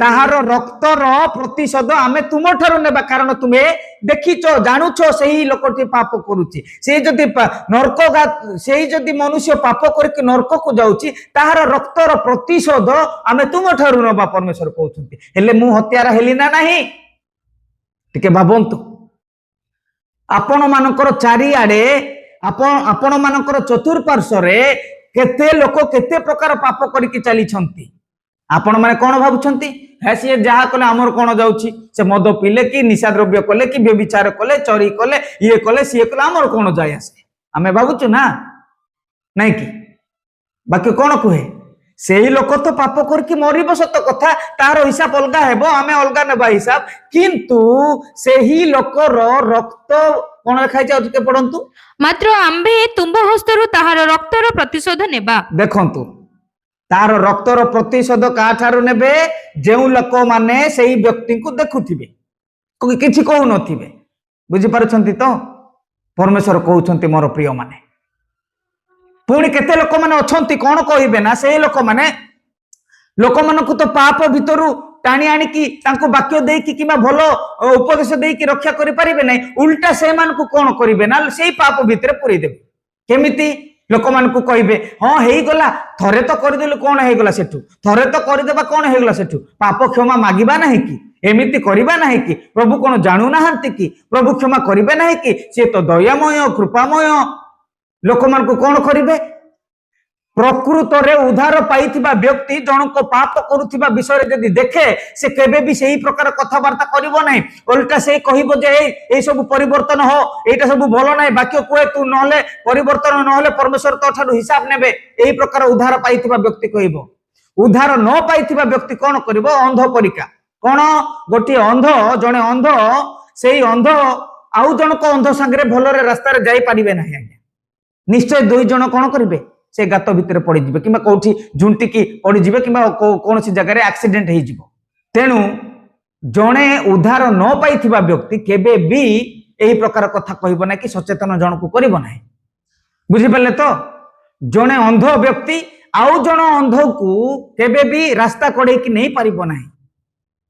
ତାହାର ରକ୍ତର ପ୍ରତିଶୋଧ ଆମେ ତୁମ ଠାରୁ ନେବା। କାରଣ ତୁମେ ଦେଖିଛ, ଜାଣୁଛ ସେହି ଲୋକଟି ପାପ କରୁଛି। ସେ ଯଦି ମନୁଷ୍ୟ ପାପ କରିକି ନରକକୁ ଯାଉଛି, ତାହାର ରକ୍ତର ପ୍ରତିଶୋଧ ଆମେ ତୁମ ଠାରୁ ନେବା, ପରମେଶ୍ୱର କହୁଛନ୍ତି। ହେଲେ ମୁଁ ହତ୍ୟାର ହେଲି ନା ନାହିଁ? ଟିକେ ଭାବନ୍ତୁ। ଆପଣ ମାନଙ୍କର ଚାରିଆଡେ, ଆପଣ ମାନଙ୍କର ଚତୁଃପାର୍ଶ୍ୱରେ କେତେ ଲୋକ କେତେ ପ୍ରକାର ପାପ କରିକି ଚାଲିଛନ୍ତି। ଆପଣ ମାନେ କଣ ଭାବୁଛନ୍ତି? ସିଏ ଯାହା କଲେ ଆମର କଣ ଯାଉଛି? ସେ ମଦ ପିଇଲେ କି ନିଶା ଦ୍ରବ୍ୟ କଲେ କି ବ୍ୟଭିଚାର କଲେ, ଚୋରି କଲେ, ଇଏ କଲେ ସିଏ କଲେ, ଆମର କଣ ଯାଏ ଆସେ? ଆମେ ଭାବୁଛୁ ନା ନାଇଁ କି? ବାକି କଣ କୁହେ? ସେହି ଲୋକ ତ ପାପ କରିକି ମରିବ ସତ କଥା, ତାର ହିସାବ ଅଲଗା ହେବ, ଆମେ ଅଲଗା ନେବା ହିସାବ। କିନ୍ତୁ ସେହି ଲୋକର ରକ୍ତ କଣ ଲେଖାଇଛି? ଆଉ ଟିକେ ପଢନ୍ତୁ। ମାତ୍ର ଆମ୍ଭେ ତୁମ୍ଭ ହସ୍ତରୁ ତାହାର ରକ୍ତର ପ୍ରତିଶୋଧ ନେବା। ଦେଖନ୍ତୁ, ତାର ରକ୍ତର ପ୍ରତିଶୋଧ କାହାଠାରୁ ନେବେ? ଯେଉଁ ଲୋକମାନେ ସେହି ବ୍ୟକ୍ତିଙ୍କୁ ଦେଖୁଥିବେ, କିଛି କହୁନଥିବେ। ବୁଝିପାରୁଛନ୍ତି ତ? ପରମେଶ୍ୱର କହୁଛନ୍ତି ମୋର ପ୍ରିୟ ମାନେ। ପୁଣି କେତେ ଲୋକମାନେ ଅଛନ୍ତି, କଣ କହିବେ ନା, ସେହି ଲୋକମାନଙ୍କୁ ତ ପାପ ଭିତରୁ ଟାଣି ଆଣିକି ତାଙ୍କୁ ବାକ୍ୟ ଦେଇକି କିମ୍ବା ଭଲ ଉପଦେଶ ଦେଇକି ରକ୍ଷା କରିପାରିବେ ନାହିଁ। ଉଲ୍ଟା ସେମାନଙ୍କୁ କଣ କରିବେ ନା, ସେଇ ପାପ ଭିତରେ ପୁରେଇ ଦେବେ। କେମିତି? लोक मान कहे हाँ गला थरे तो करदेलु कौन हो गला सेठू थरे तो करदेबा कौन हो गला सेठू पाप क्षमा मागिबा नहीं कि एमिति करबा नहीं कि प्रभु कौन जानू नाहंती कि प्रभु क्षमा करिबे नहीं कि से तो दयामय कृपामय लोक मान कौन करिवे प्रकृत रे उद्धार पाइथिबा व्यक्ति जनक पाप करुथिबा विषय यदि देखे से केबे भी सही प्रकार कथबार्ता करिवो नहीं उल्टा से कहबो जे ए सब परिवर्तन हो एटा सब भलो नहीं वाक्य कहे तू नहले परिवर्तन नहले परमेश्वर तो ठारू हिसाब नेबे एही प्रकार उद्धार पाइथिबा व्यक्ति कहबो उद्धार न पाइथिबा व्यक्ति कोन करिवो अंध परिका कोन गोटी अंध जने अंध सेही अंध आउ जनक अंध संगे भलरे रास्ता रे जाई पारिबे नहीं आज्ञा निश्चय दुई जन कोन करिवे से गात भितर पड़ीजे कि कौटी झुंटिकी पड़ीजे कि कौन सी जगह एक्सीडेंट हो तेणु जड़े उद्धार न पाई व्यक्ति केबे भी यही प्रकार कथा कहब ना कि सचेतन जन को कर बुझिपारे तो जड़े अंध व्यक्ति आउ जन अंध को केबे भी रास्ता कड़े नहीं पार ना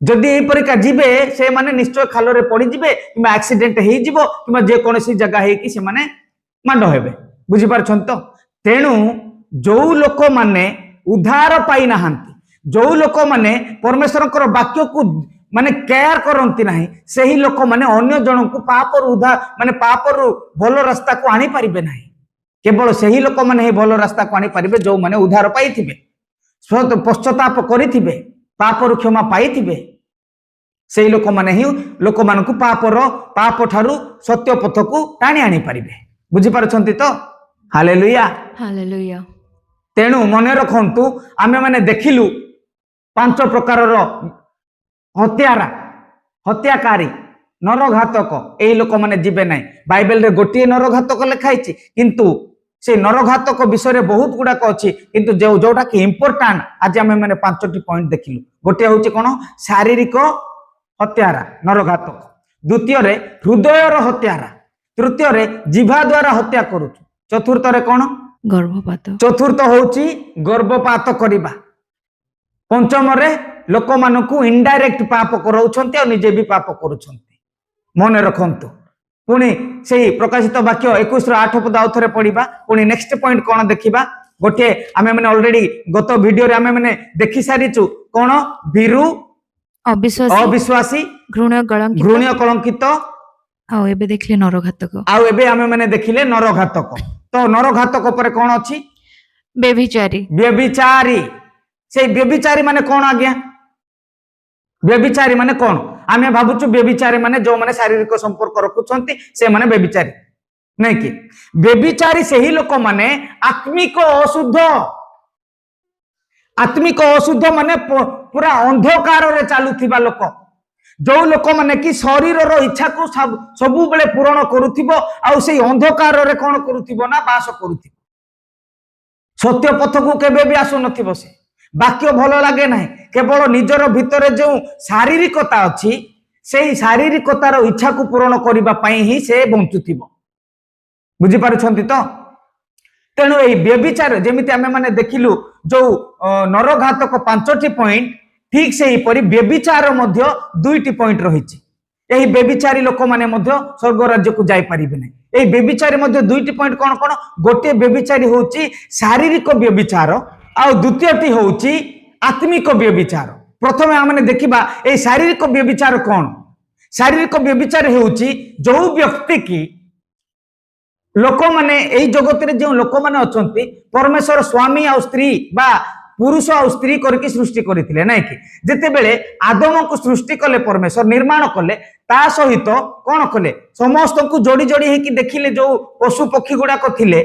जदि यहीपरिका जीवे से माने निश्चय खाल पड़ीजे कि एक्सीडेंट हो जेकोसी जगह हो मांड हे बुझिपार तो तेणु जो लोक माने उद्धार पाई नाहंती जो लोक माने परमेश्वर वाक्य को माने केयर करती नहीं सही लोक माने अन्य जन को पापर उद्धार माने पापर भल रास्ता को आनी पारिबे नहीं केवल सही लोक माने भल रास्ता को आनी पारिबे जो माने उद्धार पाइथिबे पश्चाताप करिथिबे पापर क्षमा पाइथिबे सही लोक माने ही लोक मान को पाप ठारू सत्य पथ को टाणी आनी पारिबे बुझी पारछंती तो हालेलुया हालेलुया तेणु मन रखंतु आमे माने देखिलु 5 प्रकार हत्यारा हत्याकारी नरघातक एई लोक माने जीवे नहीं बाइबल रे गोटे नरघातक लिखाई किंतु से नरघातक विषय रे बहुत गुड़ाक अच्छी किंतु जोटा कि इंपोर्टाट आज आमे माने 5टी पॉइंट देखिलु गोटे होची कोन शारीरिक हत्यारा नरघातक द्वितीय रे हृदयर हत्यारा तृतीय रे जिह्वा द्वारा हत्या करूछु चतुर्थ रे कौन गर्भपात चतुर्थ होची गर्भपात करिबा पंचम रे लोक मानकु इनडायरेक्ट पाप कराउछंती और निजे भी पाप करूछंती मन रखंतु पुणी सेही प्रकाशित वाक्य 21:8 पद आउथरे पढिबा पुणी नेक्स्ट पॉइंट कोन देखिबा गोटे आमे माने ऑलरेडी गत वीडियो रे आमे माने देखि सारिचु कोन भीरु अविश्वासी घृण्य कलंकित आउ एबे देखले नरघातक आउ एबे आमे माने देखिले नरघातक तो नरघातक पर कौन अच्छी व्यभिचारी व्यभिचारी से व्यभिचारी माने कौन आज्ञा व्यभिचारी माने कौन आमे भाबुचु व्यभिचारी माने जो माने शारीरिक संपर्क रखुछंती से माने व्यभिचारी नहीं कि व्यभिचारी से ही लोक माने आत्मिक अशुद्ध माने पूरा अंधकार रे चालुथिबा लोक जो लोक माने कि शरीर रो इच्छा को सब बेले पूरण करुथिबो आ से अंधकार रे कोन करुथिबो ना बास करुथिबो सत्य पथ को केबे भी आसु नथिबो से वाक्य भलो लागे नहीं केवल निजर भितरे जो शारीरिकता अछि सेही शारीरिकतार इच्छा को पूरण करिबा पई ही से बंचुथिबो बुझी पारुछंती तो तेणु एही व्यभिचार जेमिति आमे माने देखिलु जो नरघातक 5टी पॉइंट ठीक से ही परि व्यभिचार मध्य 2टी पॉइंट रहिछि एही व्यभिचारी लोक माने मध्य स्वर्ग राज्य को जाई परिबे नै एही व्यभिचारी मध्य 2टी पॉइंट कोन कोन गोटे व्यभिचारी होछि शारीरिक व्यभिचार आ द्वितीयटी होछि आत्मिक व्यभिचार प्रथमे हमने देखिबा एही शारीरिक व्यभिचार कोन शारीरिक व्यभिचार होछि जो व्यक्ति की लोक माने एही जगत रे जो लोक माने अछंती परमेश्वर स्वामी आ स्त्री बा पुरुष और स्त्री करके सृष्टि करथिले नै कि जेते बेले आदम को सृष्टि कले परमेश्वर निर्माण कले ता सहित कोन कले समस्त को जोड़ी जोड़ी हे कि देखिले जो पशु पक्षी गुडा को थिले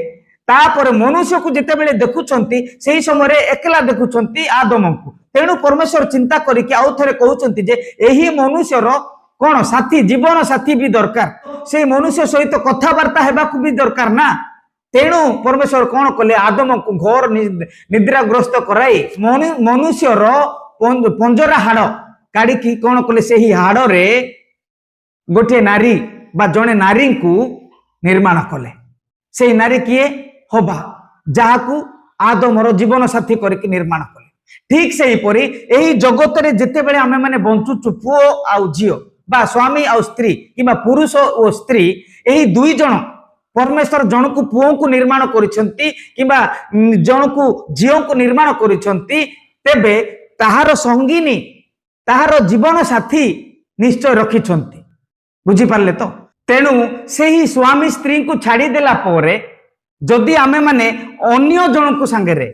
तापर मनुष्य को जेते बेले देखुछंती सेही समय रे एकला देखुछंती आदम को तेणु परमेश्वर चिंता करके आउ थरे कहउछंती जे एही मनुष्य रो कोन साथी जीवन साथी भी दरकार से मनुष्य सहित कथा वार्ता हेबा को भी दरकार ना तेणु परमेश्वर कौन कले आदम को घोर निद्राग्रस्त कराई मनुष्यर पंजरा हाड़ काढ़ी कौन कले से ही हाड़ रे गोटे नारी बा जड़े नारी को निर्माण कले से नारी किए हबा जहाकू आदमर जीवन साथी करके निर्माण कले ठीक से हीपरी यही जगत रे जेते बेले आमे माने बंचुचु पुओ आउ झियो बा स्वामी आउ स्त्री किबा पुरुष और स्त्री यही दुई जन परमेश्वर जन को पुओ को निर्माण करिसंती किबा जन को झियो को निर्माण करिसंती तेबे ताहार संगीनी ताहार जीवन साथी निश्चय रखिछंती बुझी पारले तो तेणु से ही स्वामी स्त्री को छाड़ी देला परे जदि आमे माने अन्य जन को संगे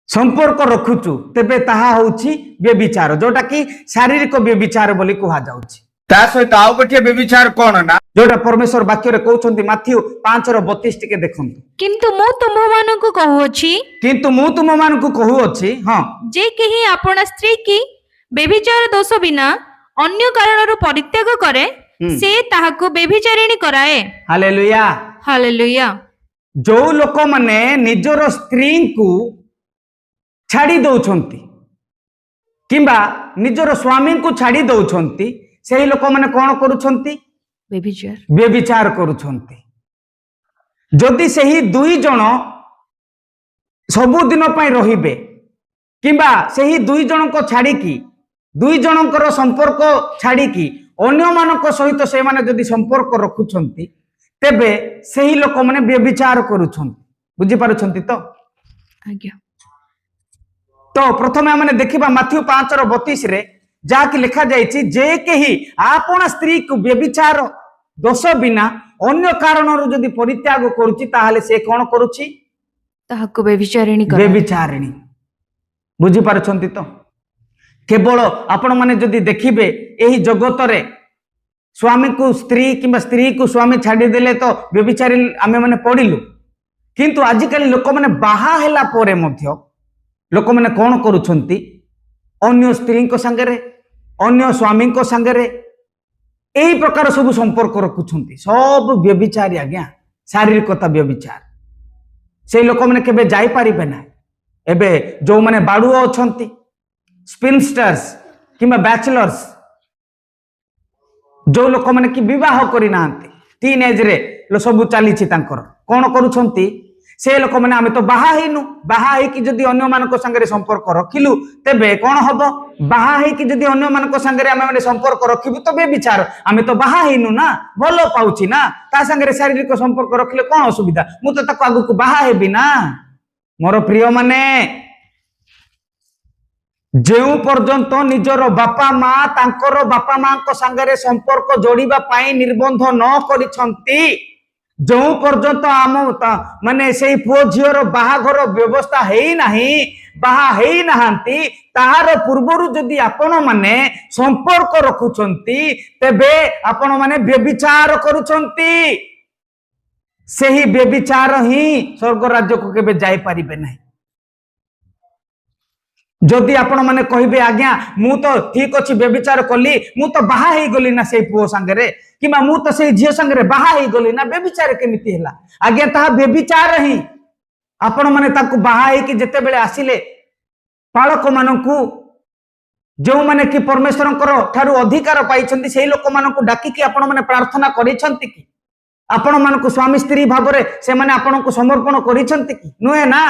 संपर्क रखुचु तेबे ताहा होउछि व्यभिचार जोटा कि शारीरिक व्यभिचार बोली कहा जाउछि ता सहित आउ गोटे व्यभिचार कौन ना जोटा परमेश्वर वाक्य रे कहउछंती माथ्यू 5:32 टिके देखंतु किंतु मु तुम्भमानंकु कहुअछि किंतु मु तुम मान को कहूअछि हां जे केही आपण स्त्री की व्यभिचार दोष बिना अन्य कारणରୁ परित्याग करे से ताहाको व्यभिचारिणी कराए हालेलुया हालेलुया जो लोक माने निजर स्त्री को छाड़ी दउछंती किंबा निजर स्वामी को छाड़ी दउछंती सेही लोक माने कोन करूछंती व्यभिचार व्यभिचार करूछंती जदि सेही दुई जन सबु दिन पई रहिबे किंबा सेही दुई जन को छाड़ी की दुई जनकर संपर्क छाड़ी की अन्य मानक सहित से माने जदि संपर्क रखुछंती तेबे सेही लोक माने व्यभिचार करूछंती बुझी पारुछंती तो आज्ञा तो प्रथमे हमने देखिबा माथ्यू 5:32 रे जाकि लिखा जायछि जे केही आपण स्त्री को व्यभिचार दोष बिना अन्य कारणरू जदि परित्याग करूछि ताहाले से कोन करूछि ताहाको व्यभिचारिणी कराए व्यभिचारिणी बुझी पारुछंती तो केवल आपण माने जदि देखिबे एही जगत रे स्वामी को स्त्री किंबा स्त्री को स्वामी छाड़ी देले तो व्यभिचारी आमे माने पडिलु किंतु आजिकाली लोक माने बाहा हेला परे मध्य लोक माने कोन करूछंती अन्य स्त्री को संगे अन्य स्वामी को संगे एही प्रकार सब संपर्क रखुछंती सब व्यभिचारी आज्ञा शारीरिकता व्यभिचार से लोक माने केबे जाई पारिबे ना एबे जो माने बाडुआ अछंती स्पिनस्टर्स किंबा बैचलर्स जो लोक माने कि विवाह करि नांती टीन एज रे लो सब चली कौन करुछंती से लोक मैंने आम तो बाहा कि जदि अन्य मानक संगे संपर्क रखिलु तेबे कौन हम बाहा कि जदि अन्य मानक संगे आम मैंने संपर्क रखिबु तो बेविचार आम तो बाहा हेनु ना भल पाउछि ना ता संगे शारीरिक संपर्क रखिले कौन असुविधा मु तो ताको आगु को बाहा हेबी ना मोर प्रिय माने जेउ पर्यंत निजर बापा माँ तांकर बापा माँ को संगे संपर्क जोड़िबा पाई निर्बंध न करिसंती जो पर्यंत आम माने से पुओ झीर बाहाघर व्यवस्था हेई नाही बाहा हेई नाहांती ताहार पूर्वरु जदि आपण माने संपर्क रखुचंती तेबे आपण माने व्यभिचार करूचंती सेही व्यभिचार ही स्वर्ग राज्य को केबे जाई परिबे नाही जदि आपण माने कहिबे आज्ञा मु तो ठीक अछि व्यभिचार कली मु तो बाहा हेई गली ना से पुओ संगे किमा मु तो से झियो संगे बाहा हेई गली ना व्यभिचार केमिति हैला आज्ञा ता व्यभिचार ही आपण माने ताकू बाहा हेई कि जते बेले आसिले पालक मानकू जो माने कि परमेश्वरंकर ठारू अधिकार पाइछंती सेही लोक मानकू डाकी कि आपण माने प्रार्थना करिसंती कि आपण मानकू स्वामी स्त्री भाबरे से माने आपनकू समर्पण करिसंती कि नुहे ना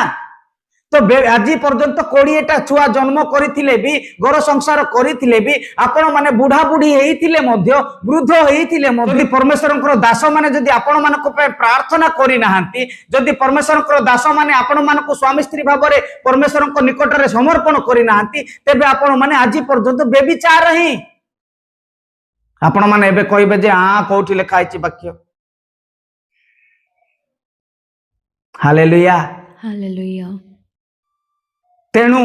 तो आज पर्यंत 20टा छुआ जन्म करथिले भी घर संसार करथिले भी आपण माने बुढ़ा बुढ़ी हेइथिले मध्य वृद्ध हेइथिले मध्य जदि परमेश्वरंकर दास माने जदि आपण मानको पे प्रार्थना करि नाहंती जदि परमेश्वरंकर दास माने आपण मानको स्वामी स्त्री भाबरे परमेश्वरंक निकट रे समर्पण करि नाहंती तेबे आपण माने आज पर्यंत बेविचार ही आपण माने एबे कहिबे जे आ कोठी लिखा आइछि वाक्य हालेलुया हालेलुया तेणु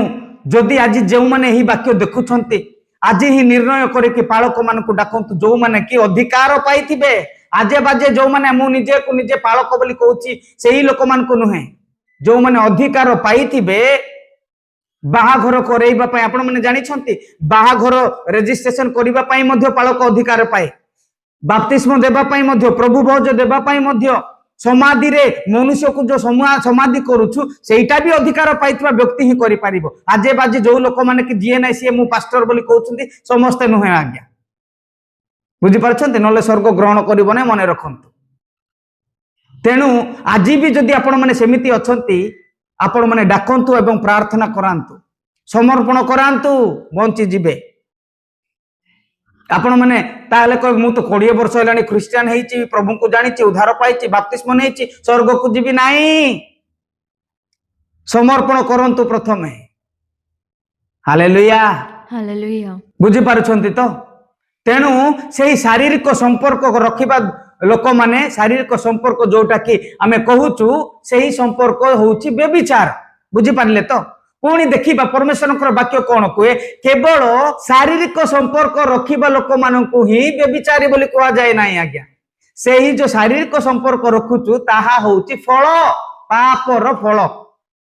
जदि आज जो माने ही वाक्य देखुछंती आज ही निर्णय करे कि पालक मानकू डाकंतु जो माने कि अधिकार पाइथिबे आजे बाजे जो माने मु निजे को निजे पालक बोली कहूची सेही लोक मानकू नुहे जो माने अधिकार पाइथिबे बाहाघर करैबा पई आपण माने जानि छंती बाहाघर रजिस्ट्रेशन करिबा पई मध्य पालक अधिकार पाए बाप्तिस्म देबा पई मध्य प्रभु भोज देबा पई मध्य समाधि रे मनुष्य को जो समाधि करूछु सेटा भी अधिकार पाइथिबा व्यक्ति ही करि पारिबो आजे बाजे जो लोक माने कि जीए नै से मु पास्टर बोली कहउछंती समस्त नुहे आज्ञा बुझी पारछंती नले स्वर्ग ग्रहण करिबो नै मने रखंतु तेणु आज भी जदि आपण माने सेमिति अछंती आपण माने डाकंतु एवं प्रार्थना करांतु समर्पण करांतु बंची जिबे आपण मैंने ताले कह मु तो 20 वर्ष हेलानी ख्रीस्टियान हेची प्रभु को जानिची उद्धार पाइची बाप्तिस्म नेची स्वर्ग को जीवी नाही समर्पण करंतु प्रथमे हालेलुया हालेलुया बुझी पारुछंती तो तेणु से शारीरिक संपर्क रखिबा लोक माने शारीरिक संपर्क जोटा कि आमे कहूचु सेही संपर्क होउची व्यभिचार बुझी पारले तो पुणी देखिबा परमेश्वर वाक्य कौन कहे केवल शारीरिक संपर्क रखिबा लोक मानकु ही व्यभिचारी बोली कहा जाए नाही आज्ञा से ही जो शारीरिक संपर्क रखुचु ताहा होउची फल पापर फल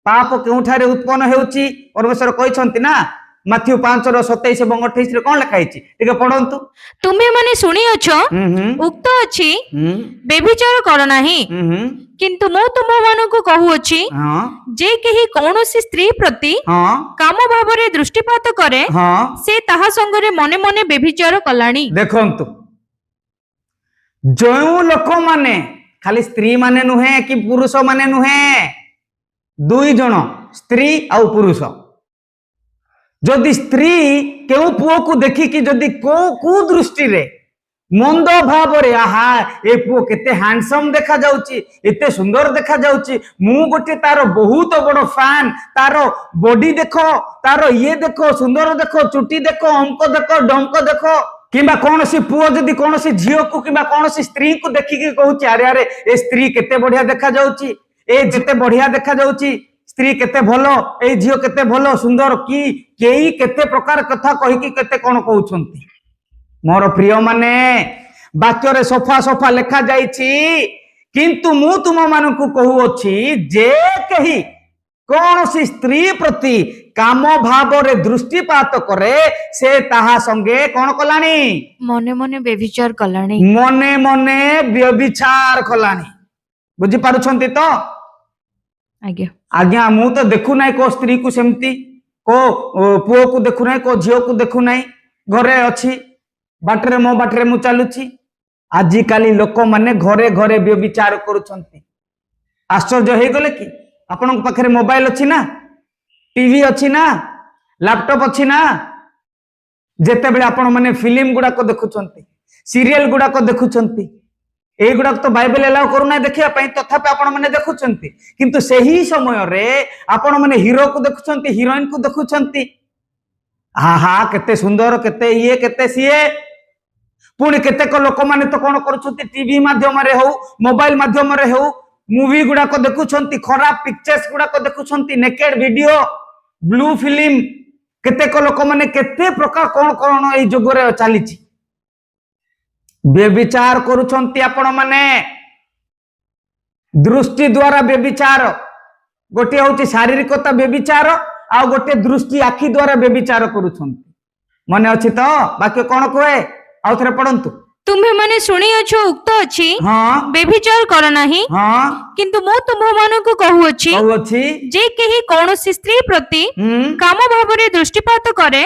पाप केउठारे उत्पन्न हेउची परमेश्वर कहिसंती ना माथ्यू 5:27 ଏବଂ 28 रे कोन लिखा हिची ठीक पढंतु तुम्हे माने सुनी अछो उक्त अछि व्यभिचार कर नाही किंतु मो तुम मानको कहू अछि जे केही कोनोसी स्त्री प्रति काम भावरे दृष्टिपात करे से ताहा संगरे मने मने व्यभिचार कलाणी देखंतु जो लोक माने खाली स्त्री माने नुहे कि पुरुष माने नुहे दुई जण स्त्री आ पुरुष जदि स्त्री केउ पुओ को देखी कि जदि को दृष्टि रे मंद भाव रे आहा ए पुओ केते हैंडसम देखा जाउची एते सुंदर देखा जाउची मु गोटे तार बहुत बड़ फैन तार बॉडी देखो तार ये देखो सुंदर देखो चुटी देखो अंक देखो डंक देखो किंबा कौन सी पुओ जदि कौन सी झियो को किंबा कौन सी स्त्री को देखी कि कहूची अरे अरे ए स्त्री केते बढ़िया देखा जाउची ए जेते बढ़िया देखा जाउची स्त्री केते भलो ए झियो केते भलो सुंदर की केई केते प्रकार कथा कहि कि केते कोन कहउछंती मोर प्रिय माने वाक्य रे सफा सफा लिखा जाईछि किंतु मु तुम मानकु कहू अछि जे कही कौन सी स्त्री प्रति काम भाव रे दृष्टिपात करे से ताहा संगे कोन कलानी मने मने व्यभिचार कलाणी मने मने व्यभिचार कलानी बुझी पारुछंती तो आज्ञा आज्ञा मु तो देखु नाई को स्त्री को सेमती को पुओ को देखु नाई को झियो को देखु नाई घरे अछि बाटरे मो बाटरे मु चालुची आजि काली लोक माने घरे घरे व्यभिचार करूछंती आश्चर्य हे गले कि आपन पाखरे मोबाइल अछि ना टीवी अछि ना लैपटॉप अछि ना जेते बेले आपन माने फिल्म गुडा को देखुछंती सीरियल गुडा को देखुछंती ए गुडा तो बाइबल एलाउ करूना देखिया पई तथापि आपण माने देखुछंती किंतु सेही समय रे आपण माने हीरो को देखुछंती हीरोइन को देखुछंती हा हा केते सुंदर केते ये केते सिए पुणी केते को लोक माने तो कोन करूछंती टीवी माध्यम रे हो मोबाइल माध्यम रे हो मूवी गुडा को देखुछंती खराब पिक्चर्स गुडा को देखुछंती नेकेड वीडियो ब्लू फिल्म केते को लोक माने केते प्रकार कोन कोन ए जुग रे चालीची व्यभिचार करूछंती आपण माने दृष्टि द्वारा व्यभिचार गोटे होची शारीरिकता व्यभिचार आ गोटे दृष्टि आखि द्वारा व्यभिचार करूछंती मने अछि तो बाकी कोन कहे आउ थरे पढंतु तुम्हे माने सुनी अछो उक्त अछि हां व्यभिचार कर नाही हां किंतु मो तुम मानको कहू अछि जे केही कोनोसी स्त्री प्रति काम भावरे दृष्टिपात करे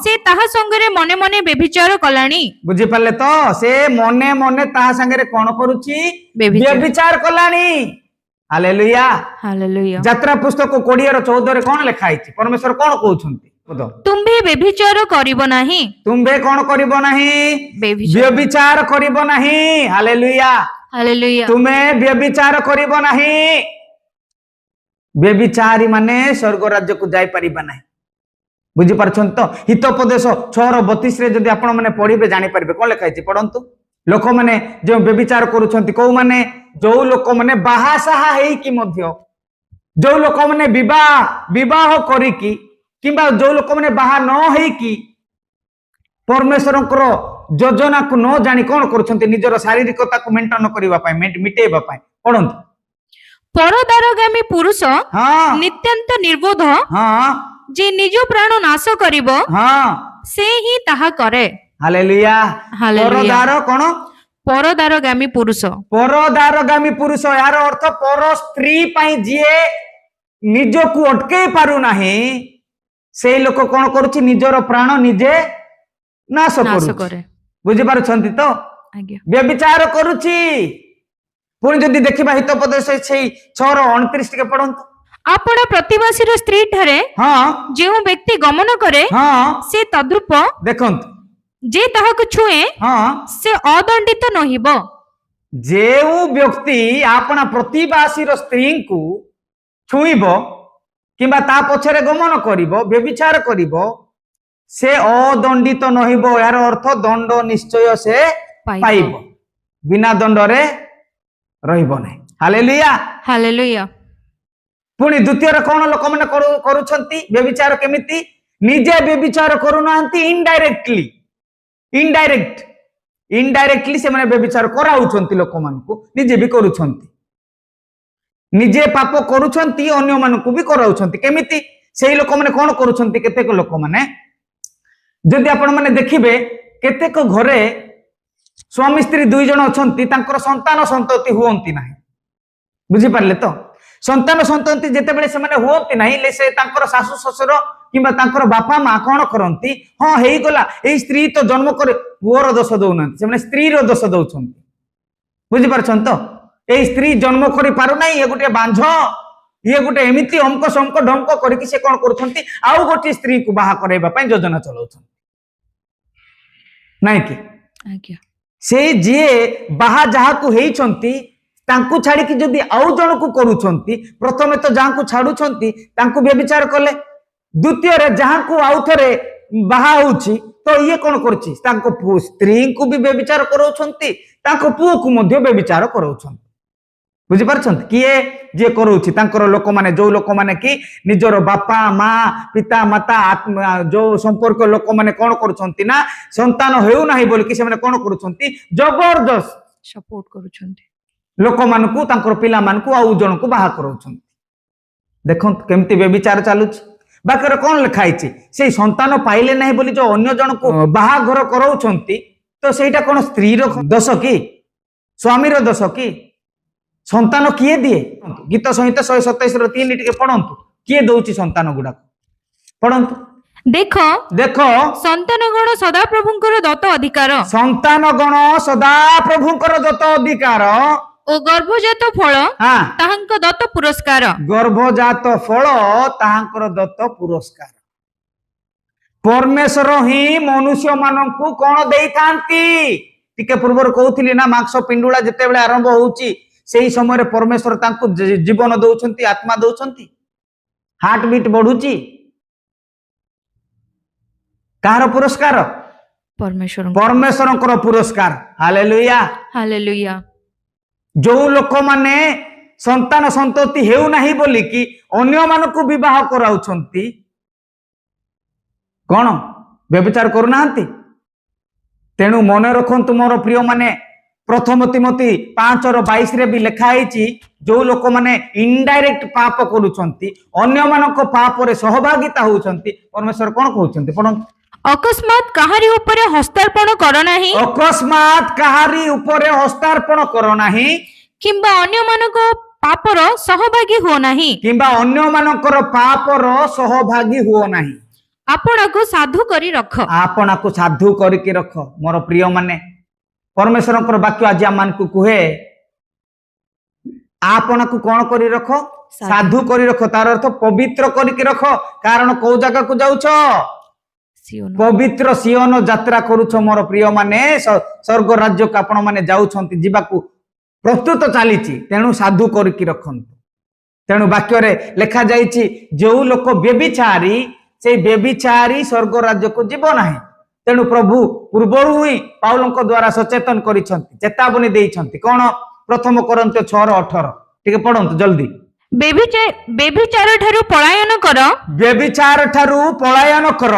से ताहा संगरे मने मने व्यभिचार कलाणी बुझी पाले तो से मने मने ताहा संगरे कोन करूची व्यभिचार कलाणी हालेलुया हालेलुया यात्रा पुस्तक 20:14 रे कोन लिखा हिची परमेश्वर कोन कहउछंती तुम्भे व्यभिचार करिबो नाही तुम्भे कोन करिबो नाही व्यभिचार करिबो नाही हालेलुया हालेलुया तुमे व्यभिचार करिबो नाही व्यभिचारी माने स्वर्ग राज्य को जाई परिबा नाही बुझी परछन तो हितोपदेश 6:32 रे जदी आपण माने पढिबे जानि परिबे कोन लिखा हिची पढंतु लोक माने जो व्यभिचार करूछंती को माने जो लोक माने बाहा साहा हेई कि मध्य जो लोक माने विवाह करी कि किंबा जो लोक माने बाहा न हेई कि परमेश्वर योजना को न जानी कौन करूछंती निजर शारीरिकता को मेंटेन करबा पय मिटेबा पय पढंतु परदारगामी पुरुष नित्यंत निर्बोध जे निज प्राण नाश करिबो से ही ताहा करे हालेलुया परदार कोन परदारगामी पुरुष यार अर्थ पर स्त्री पय जिए निज को अटके पारु नाही से लोक कोन करूची निजर प्राण निजे नाश करे बुझी पारुछंती तो व्यभिचार करूची पुणी जदि देखिबा हितोपदेश 6:29 के पढंतु आपण प्रतिवासी स्त्री ठारे जो व्यक्ति गमन करे से तद्रूप देखंतु ଯେ ତାହାକୁ ଛୁଏଁ ହଁ ସେ ଅଦଣ୍ଡିତ ନହିବ। ଯେଉଁ ବ୍ୟକ୍ତି ଆପଣା ପ୍ରତିବାସୀର ସ୍ତ୍ରୀଙ୍କୁ ଛୁଇଁବ କିମ୍ବା ତା ପଛରେ ଗମନ କରିବ, ବ୍ୟଭିଚାର କରିବ, ସେ ଅଦଣ୍ଡିତ ନହିବ। ଏହାର ଅର୍ଥ ଦଣ୍ଡ ନିଶ୍ଚୟ ସେ ପାଇବ, ବିନା ଦଣ୍ଡରେ ରହିବ ନାହିଁ। ହାଲେଲୁୟା। ହାଲେଲୁୟା। ପୁଣି ଦ୍ୱିତୀୟରେ କଣ ଲୋକମାନେ କରୁଛନ୍ତି ବ୍ୟଭିଚାର? କେମିତି? ନିଜେ ବ୍ୟଭିଚାର କରୁନାହାନ୍ତି, ଇନଡାଇରେକ୍ଟଲି ସେମାନେ ବ୍ୟଭିଚାର କରାଉଛନ୍ତି, ଲୋକମାନଙ୍କୁ ନିଜେ ବି କରୁଛନ୍ତି। ନିଜେ ପାପ କରୁଛନ୍ତି, ଅନ୍ୟମାନଙ୍କୁ ବି କରାଉଛନ୍ତି। କେମିତି? ସେଇ ଲୋକମାନେ କଣ କରୁଛନ୍ତି? କେତେକ ଲୋକମାନେ, ଯଦି ଆପଣ ମାନେ ଦେଖିବେ, କେତେକ ଘରେ ସ୍ୱାମୀ ସ୍ତ୍ରୀ ଦୁଇ ଜଣ ଅଛନ୍ତି, ତାଙ୍କର ସନ୍ତାନ ସନ୍ତତି ହୁଅନ୍ତି ନାହିଁ। ବୁଝିପାରିଲେ ତ? ସନ୍ତାନ ସନ୍ତତି ଯେତେବେଳେ ସେମାନେ ହୁଅନ୍ତି ନାହିଁ, ସେ ତାଙ୍କର ଶାଶୁ ଶ୍ୱଶୁର କିମ୍ବା ତାଙ୍କର ବାପା ମା କଣ କରନ୍ତି? ହଁ ହେଇଗଲା, ଏଇ ସ୍ତ୍ରୀ ତ ଜନ୍ମ করে, ପୁଅର ଦୋଷ ଦଉନାହାନ୍ତି, ସେମାନେ ସ୍ତ୍ରୀର ଦୋଷ ଦଉଛନ୍ତି। ବୁଝିପାରୁଛନ୍ତି ତ? ଏଇ ସ୍ତ୍ରୀ ଜନ୍ମ କରି ପାରୁନାହିଁ, ଇଏ ଗୋଟେ ବାଞ୍ଝ, ଇଏ ଗୋଟେ ଏମିତି ଅଙ୍କ ଶଙ୍କ ଢଙ୍କ କରିକି ସେ କଣ କରୁଛନ୍ତି? ଆଉ ଗୋଟିଏ ସ୍ତ୍ରୀକୁ ବାହା କରାଇବା ପାଇଁ ଯୋଜନା ଚଳାଉଛନ୍ତି, ନାଇଁ କି? ଆଜ୍ଞା। ସେ ଯିଏ ବାହା ଯାହାକୁ ହେଇଛନ୍ତି ତାଙ୍କୁ ଛାଡିକି ଯଦି ଆଉ ଜଣକୁ କରୁଛନ୍ତି, ପ୍ରଥମେ ତ ଯାହାକୁ ଛାଡୁଛନ୍ତି ତାଙ୍କୁ ବ୍ୟଭିଚାର କଲେ, ଦ୍ୱିତୀୟରେ ଯାହାକୁ ଆଉ ଥରେ ବାହା ହଉଛି ତ ଇଏ କଣ କରୁଛି? ତାଙ୍କ ସ୍ତ୍ରୀଙ୍କୁ ବି ବ୍ୟଭିଚାର କରାଉଛନ୍ତି, ତାଙ୍କ ପୁଅକୁ ମଧ୍ୟ ବ୍ୟଭିଚାର କରାଉଛନ୍ତି। ବୁଝିପାରୁଛନ୍ତି? କିଏ ଯିଏ କରୁଛି? ତାଙ୍କର ଲୋକମାନେ, ଯୋଉ ଲୋକମାନେ କି ନିଜର ବାପା ମା ପିତା ମାତା ଯୋଉ ସମ୍ପର୍କ ଲୋକମାନେ କଣ କରୁଛନ୍ତି ନା, ସନ୍ତାନ ହେଉନାହିଁ ବୋଲିକି ସେମାନେ କଣ କରୁଛନ୍ତି? ଜବରଦସ୍ତ ସପୋର୍ଟ କରୁଛନ୍ତି, ଲୋକମାନଙ୍କୁ, ତାଙ୍କର ପିଲାମାନଙ୍କୁ ଆଉ ଜଣକୁ ବାହା କରାଉଛନ୍ତି। ଦେଖନ୍ତୁ କେମିତି ବ୍ୟଭିଚାର ଚାଲୁଛି। ବାକ୍ୟରେ କଣ ଲେଖା ହେଇଛି? ସେଇ ସନ୍ତାନ ପାଇଲେ ନାହିଁ ବୋଲି ଯୋଉ ଅନ୍ୟ ଜଣକୁ ବାହାଘର କରାଉଛନ୍ତି, ତ ସେଇଟା କଣ ସ୍ତ୍ରୀର ଦୋଷ କି? ସ୍ୱାମୀର ଦୋଷ କି? ସନ୍ତାନ କିଏ ଦିଏ? ଗୀତ ସଂହିତା 127:3 ଟିକେ ପଢନ୍ତୁ। କିଏ ଦଉଛି ସନ୍ତାନ ଗୁଡାକ? ପଢନ୍ତୁ। ଦେଖ ଦେଖ, ସନ୍ତାନ ଗଣ ସଦାପ୍ରଭୁଙ୍କର ଦତ୍ତ ଅଧିକାର, ସନ୍ତାନ ଗଣ ସଦା ପ୍ରଭୁଙ୍କର ଦତ୍ତ ଅଧିକାର, ଓ ଗର୍ଭଜାତ ଫଳ ହଁ, ତାହାଙ୍କ ଦତ୍ତ ପୁରସ୍କାର। ଗର୍ଭଜାତ ଫଳ ତାହାଙ୍କର ଦତ୍ତ ପୁରସ୍କାର। ପରମେଶ୍ୱର ହିଁ ମନୁଷ୍ୟ ମାନଙ୍କୁ କଣ ଦେଇଥାନ୍ତି? ଟିକେ ପୂର୍ବରୁ କହୁଥିଲି ନା, ମାଂସ ପିଣ୍ଡୁଳା ଯେତେବେଳେ ଆରମ୍ଭ ହଉଛି, ସେଇ ସମୟରେ ପରମେଶ୍ୱର ତାଙ୍କୁ ଜୀବନ ଦଉଛନ୍ତି, ଆତ୍ମା ଦଉଛନ୍ତି, ହାର୍ଟ ବିଟ୍ ବଢୁଛି। କାହାର ପୁରସ୍କାର? ପରମେଶ୍ୱରଙ୍କର ପୁରସ୍କାର। ହାଲେଲୁୟା। ହାଲେଲୁୟା। ଯୋଉ ଲୋକମାନେ ସନ୍ତାନ ସନ୍ତତି ହେଉନାହିଁ ବୋଲିକି ଅନ୍ୟମାନଙ୍କୁ ବିବାହ କରାଉଛନ୍ତି, କଣ ବ୍ୟଭିଚାର କରୁନାହାନ୍ତି? ତେଣୁ ମନେ ରଖନ୍ତୁ ମୋର ପ୍ରିୟ ମାନେ, ପ୍ରଥମ ତିମୋଥୀ 5:22 ବି ଲେଖା ହେଇଛି, ଯୋଉ ଲୋକମାନେ ଇନଡାଇରେକ୍ଟ ପାପ କରୁଛନ୍ତି, ଅନ୍ୟମାନଙ୍କ ପାପରେ ସହଭାଗିତା ହଉଛନ୍ତି, ପରମେଶ୍ୱର କଣ କହୁଛନ୍ତି? ପଢନ୍ତୁ। ଅକସ୍ମାତ୍ କାହାରି ଉପରେ ହସ୍ତାର୍ପଣ କର ନାହିଁ, ଅକସ୍ମାତ୍ କାହାରି ଉପରେ ହସ୍ତାର୍ପଣ କର ନାହିଁ, କିମ୍ବା ଅନ୍ୟମାନଙ୍କ ପାପର ସହଭାଗୀ ହୁଅ ନାହିଁ, କିମ୍ବା ଅନ୍ୟମାନଙ୍କର ପାପର ସହଭାଗୀ ହୁଅ ନାହିଁ। ଆପଣଙ୍କୁ ସାଧୁ କରି ରଖ। ଆପଣାକୁ ସାଧୁ କରିକି ରଖ। ମୋର ପ୍ରିୟ ମାନେ, ପରମେଶ୍ୱରଙ୍କର ବାକ୍ୟ ଆଜି ଆମମାନଙ୍କୁ କୁହେ, ଆପଣାକୁ କଣ କରି ରଖ? ସାଧୁ କରି ରଖ। ତାର ଅର୍ଥ ପବିତ୍ର କରିକି ରଖ। କାରଣ କୋଉ ଜାଗାକୁ ଯାଉଛ? ପବିତ୍ର ସିଓନ ଯାତ୍ରା କରୁଛ ମୋର ପ୍ରିୟ ମାନେ, ସ୍ୱର୍ଗ ରାଜ୍ୟକୁ ଆପଣ ମାନେ ଯାଉଛନ୍ତି, ଯିବାକୁ ପ୍ରସ୍ତୁତ ଚାଲିଛି। ତେଣୁ ସାଧୁ କରିକି ରଖନ୍ତୁ। ତେଣୁ ବାକ୍ୟରେ ଲେଖା ଯାଇଛି, ଯୋଉ ଲୋକ ବ୍ୟଭିଚାରୀ, ସେଇ ବ୍ୟଭିଚାରୀ ସ୍ୱର୍ଗ ରାଜ୍ୟକୁ ଯିବ ନାହିଁ। ତେଣୁ ପ୍ରଭୁ ପୂର୍ବରୁ ହିଁ ପାଉଲଙ୍କ ଦ୍ୱାରା ସଚେତନ କରିଛନ୍ତି, ଚେତାବନୀ ଦେଇଛନ୍ତି। କଣ? ପ୍ରଥମ Corinth 6:18 ଟିକେ ପଢନ୍ତୁ ଜଲ୍ଦି। ବ୍ୟଭିଚାର ଠାରୁ ପଳାୟନ କର, ବ୍ୟଭିଚାର ଠାରୁ ପଳାୟନ କର।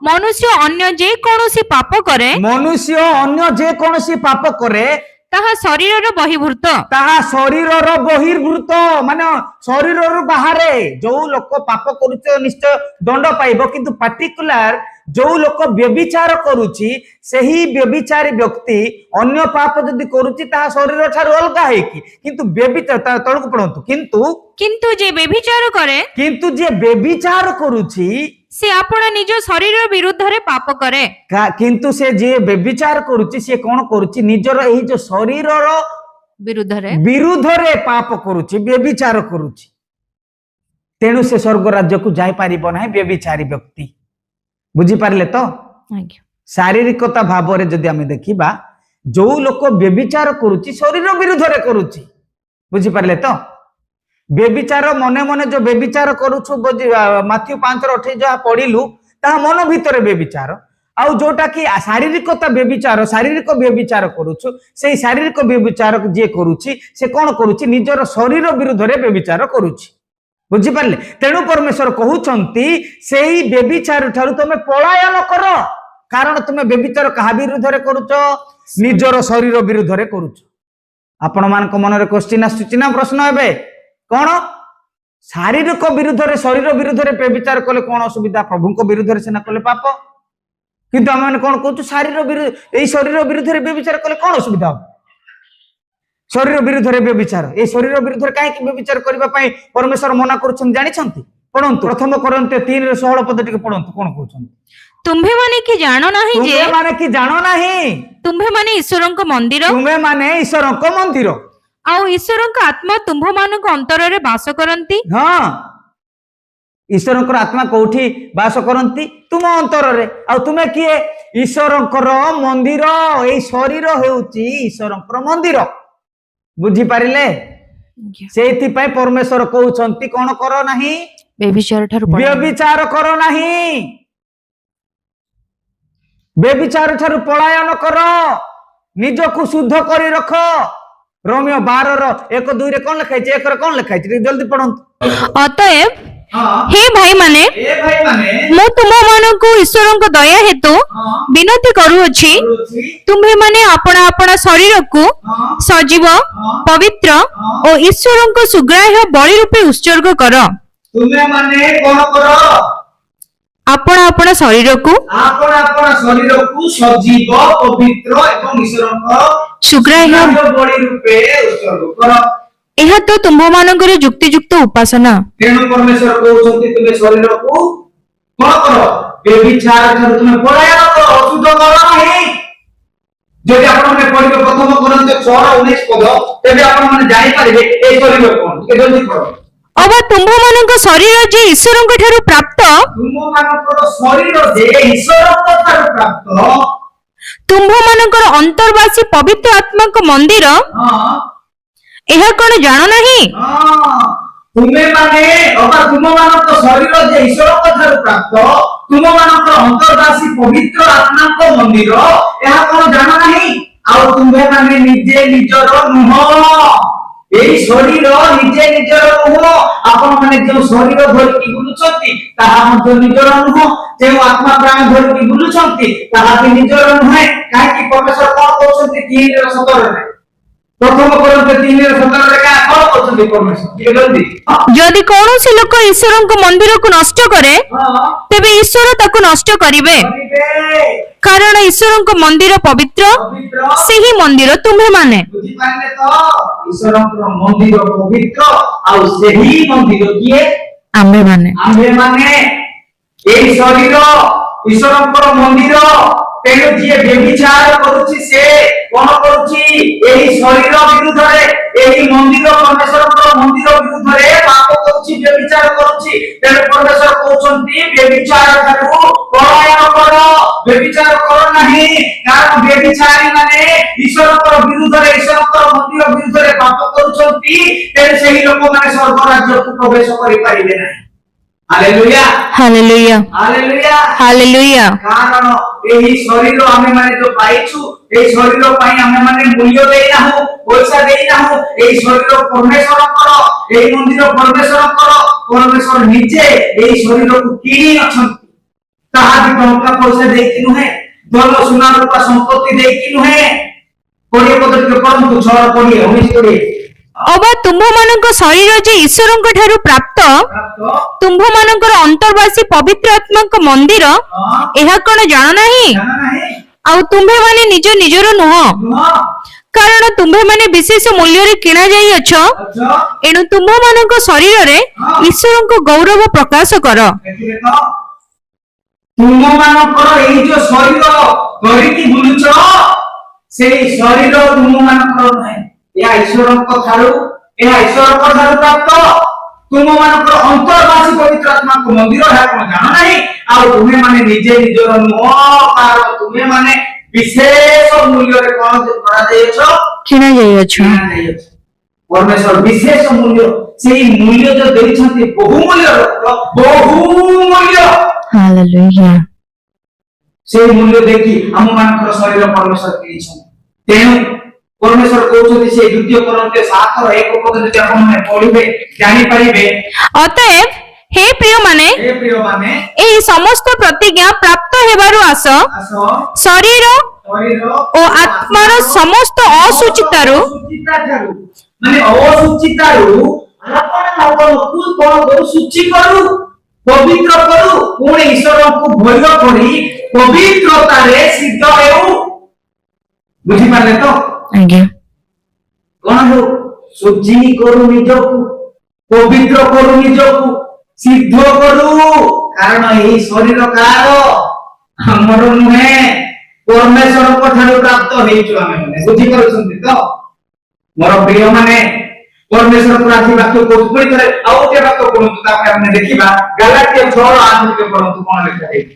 ମନୁଷ୍ୟ ଅନ୍ୟ ଯେ କୌଣସି ପାପ କରେ, ମନୁଷ୍ୟ ଅନ୍ୟ ଯେ କୌଣସି ପାପ କରେ, ତାହା ଶରୀରର ବହିର୍ଭୂତ, ତାହା ଶରୀରର ବହିର୍ଭୂତ, ମାନେ ଶରୀରରୁ ବାହାରେ। ଯୋଉ ଲୋକ ପାପ କରୁଛି ନିଶ୍ଚୟ ଦଣ୍ଡ ପାଇବ, କିନ୍ତୁ ପାର୍ଟିକୁଲାର ଯୋଉ ଲୋକ ବ୍ୟଭିଚାର କରୁଛି, ସେହି ବ୍ୟଭିଚାରୀ ବ୍ୟକ୍ତି ଅନ୍ୟ ପାପ ଯଦି କରୁଛି ତାହା ଶରୀର ଠାରୁ ଅଲଗା ହେଇକି, କିନ୍ତୁ ବ୍ୟଭିଚାର, ତଳକୁ ପଢନ୍ତୁ, କିନ୍ତୁ ଯେ ବ୍ୟଭିଚାର କରେ, କିନ୍ତୁ ଯିଏ ବ୍ୟଭିଚାର କରୁଛି ସେ ଆପଣ ନିଜ ଶରୀର ବିରୁଦ୍ଧରେ ପାପ କରେ। କିନ୍ତୁ ସେ ଯିଏ ବ୍ୟଭିଚାର କରୁଛି, ସିଏ କଣ କରୁଛି? ନିଜର ଏହି ଯୋଉ ଶରୀରର ବିରୁଦ୍ଧରେ ପାପ କରୁଛି, ବ୍ୟଭିଚାର କରୁଛି। ତେଣୁ ସେ ସ୍ୱର୍ଗ ରାଜ୍ୟକୁ ଯାଇପାରିବ ନାହିଁ ବ୍ୟଭିଚାରୀ ବ୍ୟକ୍ତି। ବୁଝିପାରିଲେ ତ? ଶାରୀରିକତା ଭାବରେ ଯଦି ଆମେ ଦେଖିବା, ଯୋଉ ଲୋକ ବ୍ୟଭିଚାର କରୁଛି ଶରୀର ବିରୁଦ୍ଧରେ କରୁଛି, ବୁଝିପାରିଲେ ତ? ବ୍ୟଭିଚାର ମନେ ମନେ ଯୋଉ ବ୍ୟଭିଚାର କରୁଛୁ, ମାଥ୍ୟୁ 5:28 ଯାହା ପଢିଲୁ ତାହା ମନ ଭିତରେ ବ୍ୟଭିଚାର। ଆଉ ଯୋଉଟା କି ଶାରୀରିକତା ବ୍ୟଭିଚାର, ଶାରୀରିକ ବ୍ୟଭିଚାର କରୁଛୁ, ସେଇ ଶାରୀରିକ ବ୍ୟଭିଚାର ଯିଏ କରୁଛି ସେ କଣ କରୁଛି? ନିଜର ଶରୀର ବିରୁଦ୍ଧରେ ବ୍ୟଭିଚାର କରୁଛି, ବୁଝିପାରିଲେ? ତେଣୁ ପରମେଶ୍ୱର କହୁଛନ୍ତି ସେଇ ବ୍ୟଭିଚାର ଠାରୁ ତମେ ପଳାୟନ କର। କାରଣ ତୁମେ ବ୍ୟଭିଚାର କାହା ବିରୁଦ୍ଧରେ କରୁଛ? ନିଜର ଶରୀର ବିରୁଦ୍ଧରେ କରୁଛ। ଆପଣ ମାନଙ୍କ ମନରେ କ୍ୱେଶ୍ଚିନ୍ ଆସୁଛି ନା ପ୍ରଶ୍ନ? ଏବେ କଣ ଶାରୀରିକ ବିରୁଦ୍ଧରେ, ଶରୀର ବିରୁଦ୍ଧରେ ବ୍ୟଭିଚାର କଲେ କଣ ଅସୁବିଧା? ପ୍ରଭୁଙ୍କ ବିରୁଦ୍ଧରେ ସିନା କଲେ ପାପ, କିନ୍ତୁ ଆମେ ମାନେ କଣ କହୁଛୁ? ଏଇ ଶରୀର ବିରୁଦ୍ଧରେ ବ୍ୟଭିଚାର କଲେ କଣ ଅସୁବିଧା ହବ? ଶରୀର ବିରୁଦ୍ଧରେ ବ୍ୟଭିଚାର, এই ଶରୀର ବିରୁଦ୍ଧରେ କାହିଁକି ବ୍ୟଭିଚାର କରିବା ପାଇଁ ପରମେଶ୍ୱର ମନା କରୁଛନ୍ତି ଜାଣିଛନ୍ତି? ପଢନ୍ତୁ, ପ୍ରଥମ Corinthians 3:16 ପଦ ଟିକେ ପଢନ୍ତୁ, କଣ କହୁଛନ୍ତି? ତୁମ୍ଭେ ମାନେ କି ଜାଣ ନାହିଁ ଯେ ତୁମେ ମାନେ କି ଜାଣ ନାହିଁ ତୁମ୍ଭେ ମାନେ ଈଶ୍ୱରଙ୍କ ମନ୍ଦିର, ତୁମେ ମାନେ ଈଶ୍ୱରଙ୍କ ମନ୍ଦିର। ଆଉ ଈଶ୍ୱରଙ୍କ ଆତ୍ମା ତୁମ୍ଭମାନଙ୍କ ଅନ୍ତରରେ ବାସ କରନ୍ତି। ହଁ, ଈଶ୍ୱରଙ୍କର ଆତ୍ମା କୋଉଠି ବାସ କରନ୍ତି? ତୁମ ଅନ୍ତରରେ। ଆଉ ତୁମେ କିଏ? ଈଶ୍ୱରଙ୍କର ମନ୍ଦିର। ଏଇ ଶରୀର ହେଉଛି ଈଶ୍ୱରଙ୍କର ମନ୍ଦିର, ବୁଝିପାରିଲେ? ସେଇଥିପାଇଁ ପରମେଶ୍ୱର କହୁଛନ୍ତି କଣ କର ନାହିଁ? ବ୍ୟଭିଚାର କର ନାହିଁ। ବ୍ୟଭିଚାର ଠାରୁ ପଳାୟନ କର, ନିଜକୁ ଶୁଦ୍ଧ କରି ରଖ। ରୋମିଓ 12:1-2 କଣ ଲେଖା ହେଇଛି? 1 କଣ ଲେଖା ହେଇଛି? ଟିକେ ଜଲ୍ଦି ପଢନ୍ତୁ। ଅତଏବ ହେ ଭାଇମାନେ, ମୁଁ ତୁମମାନଙ୍କୁ ଈଶ୍ୱରଙ୍କ ଦୟା ହେତୁ ବିନତି କରୁଅଛି, ତୁମ୍ଭେମାନେ ଆପଣା ଆପଣା ଶରୀରକୁ ସଜୀବ, ପବିତ୍ର ଓ ଈଶ୍ୱରଙ୍କ ସୁଗ୍ରାହ୍ୟ ବଳି ରୂପେ ଉତ୍ସର୍ଗ କର। ତୁମେ ମାନେ କଣ କର? ଆପଣା ଆପଣା ଶରୀରକୁ ସଜୀବ, ପବିତ୍ର ଏବଂ ଈଶ୍ୱରଙ୍କ ସୁଗ୍ରାହ୍ୟ ବଳି ରୂପେ ଉତ୍ସର୍ଗ କର। ଏହା ତ ତୁମ୍ଭମାନଙ୍କର ଯୁକ୍ତିଯୁକ୍ତ ଉପାସନା। ତେଣୁ ପରମେଶ୍ୱର କହୁଛନ୍ତି ତୁମେ ଶରୀରକୁ କଣ କର? ବ୍ୟଭିଚାର ଠାରୁ ତୁମେ ପଳାୟନ କର, ଅଶୁଦ୍ଧ କର ନାହିଁ। ଯଦି ଆପଣମାନେ ପଢିବେ ପ୍ରଥମ Corinthians 6:19 ପଦ, ତେବେ ଆପଣମାନେ ଜାଣିପାରିବେ এই ଶରୀର କଣ। ଟିକେ ଜଲ୍ଦି ପଢ। ଅବା ତୁମ୍ଭମାନଙ୍କ ଶରୀର ଯେ ଈଶ୍ୱରଙ୍କ ଠାରୁ ପ୍ରାପ୍ତ, ତୁମମାନଙ୍କର ଶରୀର ଯେ ଈଶ୍ୱରଙ୍କ ଠାରୁ ପ୍ରାପ୍ତ, ତୁମ୍ଭମାନଙ୍କର ଅନ୍ତର୍ବାସୀ ପବିତ୍ର ଆତ୍ମାଙ୍କ ମନ୍ଦିର, ଏହା କଣ ଜାଣ ନାହିଁ? ତୁମମାନଙ୍କ ଶରୀର ଯେ ଈଶ୍ୱରଙ୍କ ଠାରୁ ପ୍ରାପ୍ତ, ତୁମମାନଙ୍କର ଅନ୍ତର୍ବାସୀ ପବିତ୍ର ଆତ୍ମାଙ୍କ ମନ୍ଦିର, ଏହା କଣ ଜାଣ ନାହିଁ? ଆଉ ତୁମ୍ଭେମାନେ ନିଜେ ନିଜର ନୁହଁ। এই শরীর নিজে নিজের নুহ। আপন মানে যে শরীর ধরিকি বুলুছন্তি তাহা মধ্যে নিজের নুহ। যে আত্মা প্রাণ ধরিকি বুলুছন্তি তাহা কি নিজের নুহে। কাহিকি পরমেশ্বর কোন কହୁଛନ୍ତି 3:17 প্রথম Corinthians 3:17 কা কোন কହୁଛନ୍ତି পরমেশ্বর? কি জলদি যদি কৌଣସି ଲୋକ ଈଶ୍ୱରଙ୍କ ମନ୍ଦିରକୁ ନଷ୍ଟ କରେ, ତେବେ ଈଶ୍ୱର ତାକୁ ନଷ୍ଟ କରିବେ, କାରଣ ଈଶ୍ୱରଙ୍କ ମନ୍ଦିର ପବିତ୍ର, ସେହି ମନ୍ଦିର ତୁମ୍ଭେମାନେ। ବୁଝିପାରିଲେ ତ? ଈଶ୍ୱରଙ୍କ ମନ୍ଦିର ପବିତ୍ର ଆଉ ସେହି ମନ୍ଦିର କିଏ? ଆମ୍ଭେମାନେ। ଆମ୍ଭେମାନେ। এই শরীর ଈଶ୍ୱରଙ୍କର ମନ୍ଦିର। ତେଣୁ ଯିଏ ବ୍ୟଭିଚାର କରୁଛି ସେ କଣ କରୁଛି? ଏହି ଶରୀର ବିରୁଦ୍ଧରେ, ଏହି ମନ୍ଦିର, ପରମେଶ୍ୱରଙ୍କ ମନ୍ଦିର ବିରୁଦ୍ଧରେ ପାପ କରୁଛି, ବ୍ୟଭିଚାର କରୁଛି। ତେଣୁ ପରମେଶ୍ୱର କହୁଛନ୍ତି ବ୍ୟଭିଚାର ଠାରୁ ପଳାୟନ କର, ବ୍ୟଭିଚାର କର ନାହିଁ। କାରଣ ବ୍ୟଭିଚାରୀ ମାନେ ଈଶ୍ୱରଙ୍କର ବିରୁଦ୍ଧରେ, ଈଶ୍ୱରଙ୍କର ମନ୍ଦିର ବିରୁଦ୍ଧରେ ପାପ କରୁଛନ୍ତି। ତେଣୁ ସେହି ଲୋକମାନେ ସ୍ୱର୍ଗ ରାଜ୍ୟକୁ ପ୍ରବେଶ କରିପାରିବେ ନାହିଁ। Hallelujah, hallelujah, hallelujah, hallelujah. କାରଣ ଏହି ଶରୀର ଆମେ ମାନେ ଯୋଉ ପାଇଛୁ, এই শরীর ପାଇଁ ଆମେ ମାନେ ମୂଲ୍ୟ ଦେଇନାହୁଁ, ପଇସା ଦେଇନାହୁଁ। এই শরীর ପରମେଶ୍ୱରଙ୍କର, এই ମନ୍ଦିର ପରମେଶ୍ୱରଙ୍କର। ପରମେଶ୍ୱର ନିଜେ এই ଶରୀରକୁ କିଣି ଅଛନ୍ତି। ତାହା ବି ଟଙ୍କା ପଇସା ଦେଇକି ନୁହେଁ, ଧନ ସୁନା ରୂପା ସମ୍ପତ୍ତି ଦେଇକି ନୁହେଁ। 20 ପଦ ଟିକେ ପଢନ୍ତୁ, 6:20-19 ଅବା ତୁମ୍ଭମାନଙ୍କ ଶରୀର ଯେ ଈଶ୍ୱରଙ୍କ ଠାରୁ ପ୍ରାପ୍ତ, ତୁମ୍ଭମାନଙ୍କର ଅନ୍ତର୍ବାସୀ ପବିତ୍ର ଆତ୍ମାଙ୍କ ମନ୍ଦିର, ଏହା କଣ ଜାଣ ନାହିଁ? ଆଉ ତୁମ୍ଭେମାନେ ନିଜ ନିଜର ନୁହଁ, କାରଣ ତୁମ୍ଭେମାନେ ବିଶେଷ ମୂଲ୍ୟରେ କିଣା ଯାଇଅଛ। ଏଣୁ ତୁମ୍ଭମାନଙ୍କ ଶରୀରରେ ଈଶ୍ୱରଙ୍କ ଗୌରବ ପ୍ରକାଶ କର। ତୁମମାନଙ୍କର ଏଇ ଯୋଉ ଶରୀର ଧରିକି ବୁଲୁଛ, ସେଇ ଶରୀର ତୁମମାନଙ୍କର ନୁହେଁ, ଏହା ଈଶ୍ୱରଙ୍କ ଠାରୁ ପ୍ରାପ୍ତ। ତୁମମାନଙ୍କର ଅନ୍ତର୍ବାସୀ ପବିତ୍ର ଆତ୍ମାଙ୍କ ମନ୍ଦିର, ଏହା କଣ ଜାଣ ନାହିଁ? ଆଉ ତୁମେମାନେ ନିଜେ ନିଜର ନୁହଁ, କାରଣ तुम्हें माने विशेष मूल्य रे कोन करा जायछो କିଣା ଯାଇଅଛୁ। किना जायछो परमेश्वर विशेष मूल्य सेही मूल्य जो देइछन्ति बहुमूल्य रत्न बहुमूल्य ହାଲେଲୁୟା। से मूल्य देखि हम मानकर शरीर परमेश्वर किनिछन तेनु परमेश्वर कहउछन्ति से द्वितीय कोरिन्थियो 7:1 पद जदि आपण माने पढिबे जानि परिबे ଅତଏବ हे ପ୍ରିୟ ମାନେ हे प्रिय माने ଏହି ସମସ୍ତ ପ୍ରତିଜ୍ଞା ପ୍ରାପ୍ତ ହେବାରୁ ଆସ आसो ଶରୀର शरीर ଓ ଆତ୍ମାର ସମସ୍ତ ଅସୁଚିତାରୁ ଅସୁଚିତାଠାରୁ ମାନେ ଅସୁଚିତାରୁ ଆପଣ ଆପଣଙ୍କୁ କଣ କରୁ ସୂଚି କରୁ ପବିତ୍ର କରୁ ପୁଣି ଈଶ୍ୱରଙ୍କୁ ଭୟ କରି ପବିତ୍ରତାରେ ସିଦ୍ଧ ହେଉ ବୁଝିପାରିଲେ ତ ଆଜ୍ଞା କଣ ହେଉ ସୂଚି କରୁ ନିଜକୁ ପବିତ୍ର କରୁ ନିଜକୁ ସିଦ୍ଧ କରୁ କାରଣ ଏହି ଶରୀର କାହାର ଆମର ନୁହେଁ परमेश्वर ठाରୁ ପ୍ରାପ୍ତ ହେଇଛୁ ଆମେ ମାନେ ବୁଝି ପାରୁଛନ୍ତି ତ ମୋର ପ୍ରିୟ ମାନେ परमेश्वर प्रार्थी वाक्य को पुଣି ଥରେ ଆଉ ଗୋଟେ ବାକ୍ୟ ପଢନ୍ତୁ ତାପରେ ଆମେ ଦେଖିବା ଗାଲାତିଆ 6:8 ଟିକେ ପଢନ୍ତୁ କଣ ଲେଖା ହେଇଛି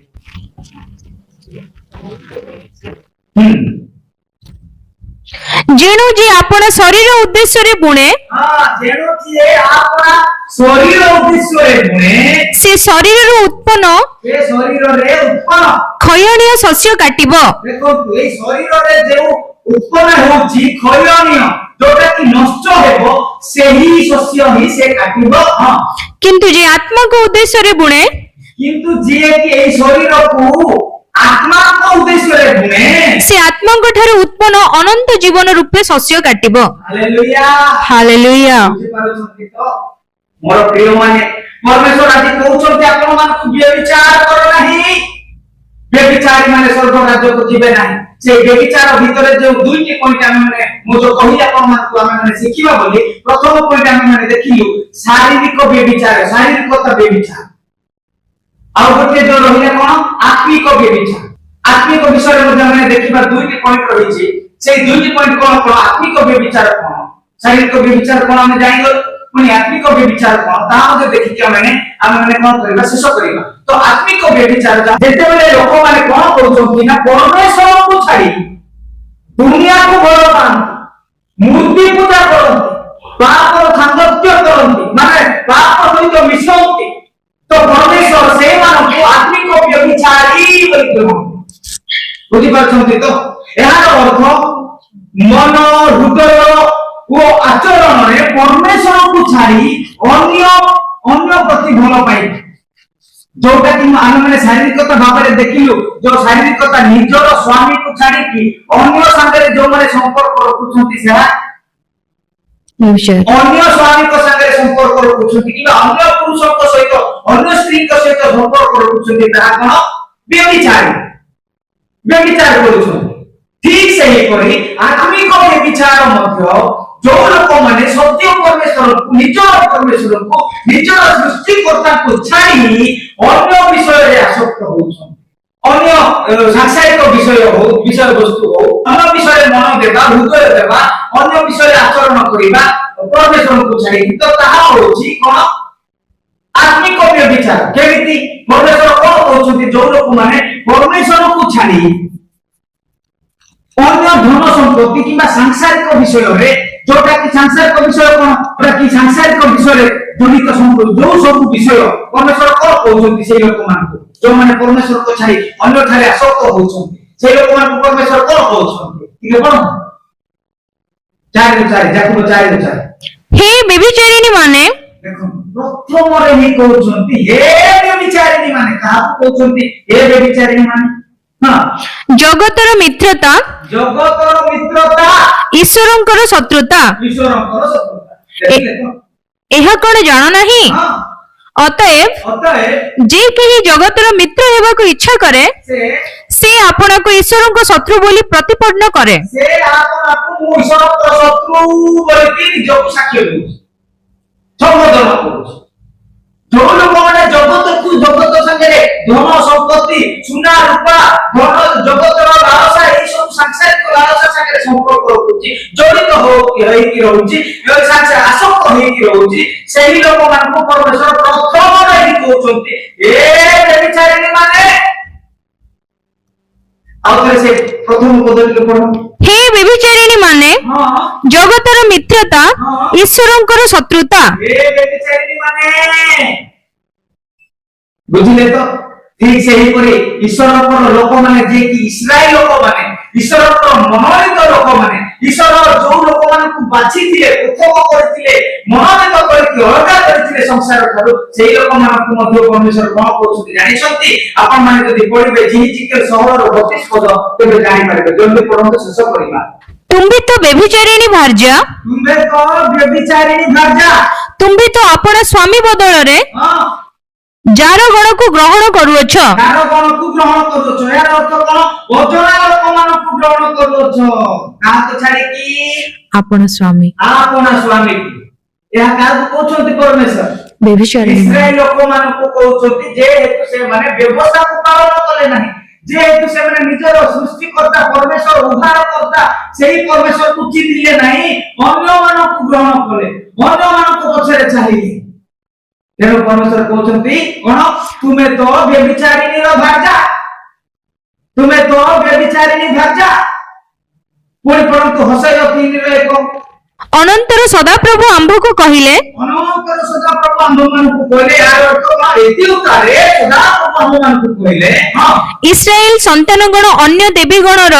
ଯେଣୁ ଯେ ଆପଣ ଶରୀର ଉଦ୍ଦେଶ୍ୟରେ ବୁଣେ हां जेणु जे आपना शरीर उद्देश्ୟରେ बुणे ସେ ଶରୀରରୁ ଉତ୍ପନ୍ନ ସେ ଶରୀରରେ ଉତ୍ପନ୍ନ କ୍ଷୟଣୀୟ ଶସ୍ୟ କାଟିବ। ଦେଖନ୍ତୁ এই ଶରୀରରେ ଯେଉଁ ଉତ୍ପନ୍ନ ହେଉଛି କ୍ଷୟଣୀୟ ଯୋଉଟା କି ନଷ୍ଟ ହେବ ସେହି ଶସ୍ୟ ହିଁ ସେ କାଟିବ ହଁ କିନ୍ତୁ ଯେ ଆତ୍ମାଙ୍କ ଉଦ୍ଦେଶ୍ୟରେ ବୁଣେ କିନ୍ତୁ ଯିଏ କି এই ଶରୀରକୁ ଆତ୍ମାଙ୍କ ଉଦ୍ଦେଶ୍ୟରେ ବୁଣେ ସେ ଆତ୍ମାଙ୍କ ଠାରୁ ଉତ୍ପନ୍ନ ଅନନ୍ତ ଜୀବନ ରୂପେ ଶସ୍ୟ କାଟିବ। Hallelujah hallelujah. ବୁଝିପାରୁଛନ୍ତି ତ ମୋର ପ୍ରିୟ ମାନେ परमेश्वर ଆଜି କହୁଛନ୍ତି ଆପଣ ମାନଙ୍କୁ ବ୍ୟଭିଚାର କର ନାହିଁ ବ୍ୟभिଚାରୀ ମାନେ ସ୍ୱର୍ଗ ରାଜ୍ୟକୁ ଯିବେ ନାହିଁ ସେ ବ୍ୟଭିଚାର ଭିତରେ ଯେଉଁ ଦୁଇଟି ପଏଣ୍ଟ ଆମେ ମାନେ ମୁଁ ଯୋଉ କହିଲି ଆପଣ ମାନଙ୍କୁ ଆମେ ମାନେ ଶିଖିବା ବୋଲି ପ୍ରଥମ ପଏଣ୍ଟ ଆମେ ମାନେ ଦେଖିଲୁ ଶାରୀରିକ ବ୍ୟଭିଚାର ଶାରୀରିକତା ବ୍ୟଭିଚାର ଆଉ ଗୋଟେ ଯୋଉ ରହିଲା କଣ ଆତ୍ମିକ ବ୍ୟଭିଚାର ଆତ୍ମିକ ବିଷୟରେ ମଧ୍ୟ ଆମେ ଦେଖିବା ଦୁଇଟି ପଏଣ୍ଟ ରହିଛି ସେଇ ଦୁଇଟି ପଏଣ୍ଟ କଣ କଣ ଆତ୍ମିକ ବ୍ୟଭିଚାର କଣ ଶାରୀରିକ ବ୍ୟଭିଚାର କଣ ଆମେ ଜାଣିଗଲୁ पुणी आत्मिक व्यभिचार कौन ता मते देखि के मैंने कौन करबा शेष करबा तो आत्मिक व्यभिचार जेते बेले लोक माने कोन करूछंती ना परमेश्वर को छाड़ी दुनिया को भल पान मूर्ति पूजा करंती पाप और सांगत्य करंती माने पाप सहित मिशंती तो परमेश्वर से मान को आत्मिक व्यभिचारी बोली कहते बुझि पाछंती तो एहार अर्थ मन हृदय वो आचरण में परमेश्वर को छाड़ी अन्य अन्य प्रति भल पाई जोटा कि आम मैंने शारीरिकता भाव में देखिलु जो शारीरिकता निजर स्वामी को छाड़ी कि अन्य संगे जो मैंने संपर्क रखुछंती सेहा अन्य स्वामी को संगे संपर्क रखुछंती कि अन्य पुरुष को सहित अन्य स्त्री को सहित संपर्क रखुछंती ता कोन व्यभिचारी व्यभिचार करूछंती ठीक सही करी आत्मिक व्यभिचार मध्य जो लोक माने सत्य परमेश्वर को निजर परमेश्वर को निजर सृष्टिकर्ता को छाड़ी अन्य विषय रे आसक्त होछन अन्य सांसारिक विषय हो विषय वस्तु हो अन्य विषय मन देबा हृदय देबा अन्य विषय आचरण करिबा परमेश्वर को छाड़ी तो ताहा होछि कोन आत्मिक व्यभिचार केमिति परमेश्वर कोन कहउछथि जो लोक माने परमेश्वर को छाड़ी अन्य धन संपत्ति किबा सांसारिक विषय रे जोटा कि सांसारिक विषय कोन ओटा कि सांसारिक विषय रे जनित संपत्ति जो सब विषय परमेश्वर को कहउछथि से लोक मान को जो माने परमेश्वर को छाड़ी अन्य ठारे आसक्त होउछथि से लोक मान को परमेश्वर को कहउछथि ठीक है कोन 4:4 जाकुब 4:4 हे व्यभिचारिणी माने देखो प्रथम रे ही कहउछथि हे व्यभिचारिणी माने कहा कहउछथि हे व्यभिचारिणी माने हां जगतर मित्रता ईश्वरंकर शत्रुता एहा कोन जानो नहीं अतएव जे केही जगतर मित्र हेबाको इच्छा करे से आपन को ईश्वर को शत्रु बोली प्रतिपन्न करे से आपन को ईश्वर को शत्रु बोली निजको साक्ष्य देउ संबोधन करू जो लोक माने जगत संगे धन संपत्ति सुना रूपा धन जगतर लालसा ए सब सांसारिक लालसा संगे संपर्क रखुची जड़ित हो कि रहउची यो सांसा आसक्त होई कि रहउची सेही लोक मान को परमेश्वर प्रथम रे कहउचंती ए व्यभिचारिणी माने ଆଉ ଥରେ ସେ ପ୍ରଥମ ପଦଟିକୁ ପଢ। हे व्यभिचारिणी माने ହଁ जगतर मिथ्यता ईश्वरଙ୍କର शत्रुता। ଏ ବ୍ୟଭିଚାରିଣୀ ମାନେ ବୁଝିଲେ ତ ଠିକ ସେହିପରି ଈଶ୍ୱରଙ୍କର ଲୋକମାନେ ଯିଏକି ଇସ୍ରାଏଲ ଲୋକମାନେ ଈଶ୍ୱରଙ୍କର ମନୋନୀତ ଲୋକମାନେ ଈଶ୍ୱର ଯୋଉ ଲୋକମାନଙ୍କୁ ବାଛିଥିଲେ ପୃଥକ କରିଥିଲେ ମନୋନୀତ କରିକି ଅଲଗା କରିଥିଲେ ସଂସାର ଠାରୁ ସେଇ ଲୋକମାନଙ୍କୁ ମଧ୍ୟ ପରମେଶ୍ୱର କଣ କହୁଛନ୍ତି ଜାଣିଛନ୍ତି? ଆପଣମାନେ ଯଦି ପଢିବେ ଜିହିଜିକେଲ 16:32 ପଦ ତେବେ ଜାଣିପାରିବେ। ଜଲ୍ଦି ପଢନ୍ତୁ, ଶେଷ କରିବା। ତୁମ୍ଭେ ତ ବ୍ୟଭିଚାରିଣୀ ଭାର୍ଯ୍ୟା, ତୁମ୍ଭେ ତ ବ୍ୟଭିଚାରିଣୀ ଭାର୍ଯ୍ୟା। ତୁମ୍ଭେ ତ ଆପଣ ସ୍ୱାମୀ ବଦଳରେ ହଁ ଯାର ଗଣକୁ ଗ୍ରହଣ କରୁଅଛ। କାରଗଣକୁ ଗ୍ରହଣ କରୁଅଛ। ଏହାର ଅର୍ଥ କଣ? ଅଜଣା ଲୋକମାନଙ୍କୁ ଗ୍ରହଣ କରୁଅଛ। କାହାକୁ ଛାଡିକି? ଆପଣ ସ୍ୱାମୀ ଆପଣ ସ୍ୱାମୀ। ଏହା କାହାକୁ କହୁଛନ୍ତି? ପରମେଶ୍ୱର ବ୍ୟଭିଚାରିଣୀ ଇସ୍ରାଏଲ ଲୋକମାନଙ୍କୁ କହୁଛନ୍ତି ଯେହେତୁ ସେମାନେ ବ୍ୟବସ୍ଥାକୁ ପାଳନ କଲେ ନାହିଁ, ଯେହେତୁ ସେମାନେ ନିଜର ସୃଷ୍ଟିକର୍ତ୍ତା ପରମେଶ୍ୱର ଉଦ୍ଧାରକର୍ତ୍ତା ସେହି ପରମେଶ୍ୱରକୁ ଚିହ୍ନିଲେ ନାହିଁ, ଅନ୍ୟମାନଙ୍କୁ ଗ୍ରହଣ କଲେ, ଅନ୍ୟମାନଙ୍କୁ ପଛରେ ଚାହିଁଲେ। ତେଣୁ ପରମେଶ୍ୱର କହୁଛନ୍ତି କଣ? ତୁମେ ତ ବ୍ୟଭିଚାରିଣୀର ଭାର୍ଯ୍ୟା, ତୁମେ ତ ବ୍ୟଭିଚାରିଣୀ ଭାର୍ଯ୍ୟା। ପୁଣି ପଢନ୍ତୁ ହୋସେୟ 3:1। ଅନନ୍ତର ସଦାପ୍ରଭୁ ଆମ୍ଭକୁ କହିଲେ, ଅନନ୍ତର ସଦାପ୍ରଭୁ ଆମ୍ଭମାନଙ୍କୁ କହିଲେ। ଏହାର ଅର୍ଥ କଣ? ଏତିଉତାରେ ସଦାପ୍ରଭୁ ଆମ୍ଭମାନଙ୍କୁ କହିଲେ, ହଁ ଇସ୍ରାଏଲ ସନ୍ତାନଗଣ ଅନ୍ୟ ଦେବୀଗଣର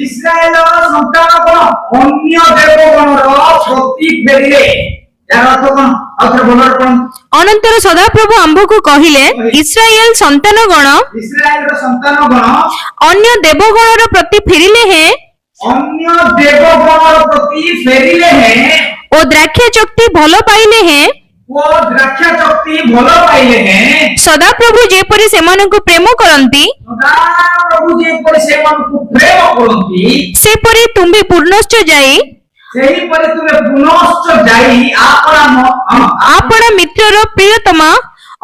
ଇସ୍ରାଏଲର ସନ୍ତାନଗଣ ଅନ୍ୟ ଦେବଗଣର ପ୍ରତି ଫେରିଲେ। ଏହାର ଅର୍ଥ କଣ? ଆଉ ଥରେ ଭଲରେ ପଢନ୍ତୁ। ଅନନ୍ତର ସଦାପ୍ରଭୁ ଆମ୍ଭକୁ କହିଲେ, ଇସ୍ରାଏଲ ସନ୍ତାନଗଣ ଇସ୍ରାଏଲର ସନ୍ତାନଗଣ ଅନ୍ୟ ଦେବଗଣର ପ୍ରତି ଫେରିଲେ ହେଁ ଅନ୍ୟ ଦେବଗଣର ପ୍ରତି ଫେରିଲେ ହେଁ ଓ ଦ୍ରାକ୍ଷା ଚକ୍ତି ଭଲ ପାଇଲେ ହେଁ ଓ ଦ୍ରାକ୍ଷା ଚକ୍ତି ଭଲ ପାଇଲେ ହେଁ ସଦାପ୍ରଭୁ ଯେପରି ସେମାନଙ୍କୁ ପ୍ରେମ କରନ୍ତି ସଦାପ୍ରଭୁ ଯେପରି ସେମାନଙ୍କୁ ପ୍ରେମ କରନ୍ତି ସେପରି ତୁମ୍ଭେ ପୂର୍ଣ୍ଣଶ୍ଚ ଯାଇ ସେହିପରି ତୁମେ ପୁନଶ୍ଚ ଯାଇ ଆପଣ ମିତ୍ରର ପ୍ରିୟତମା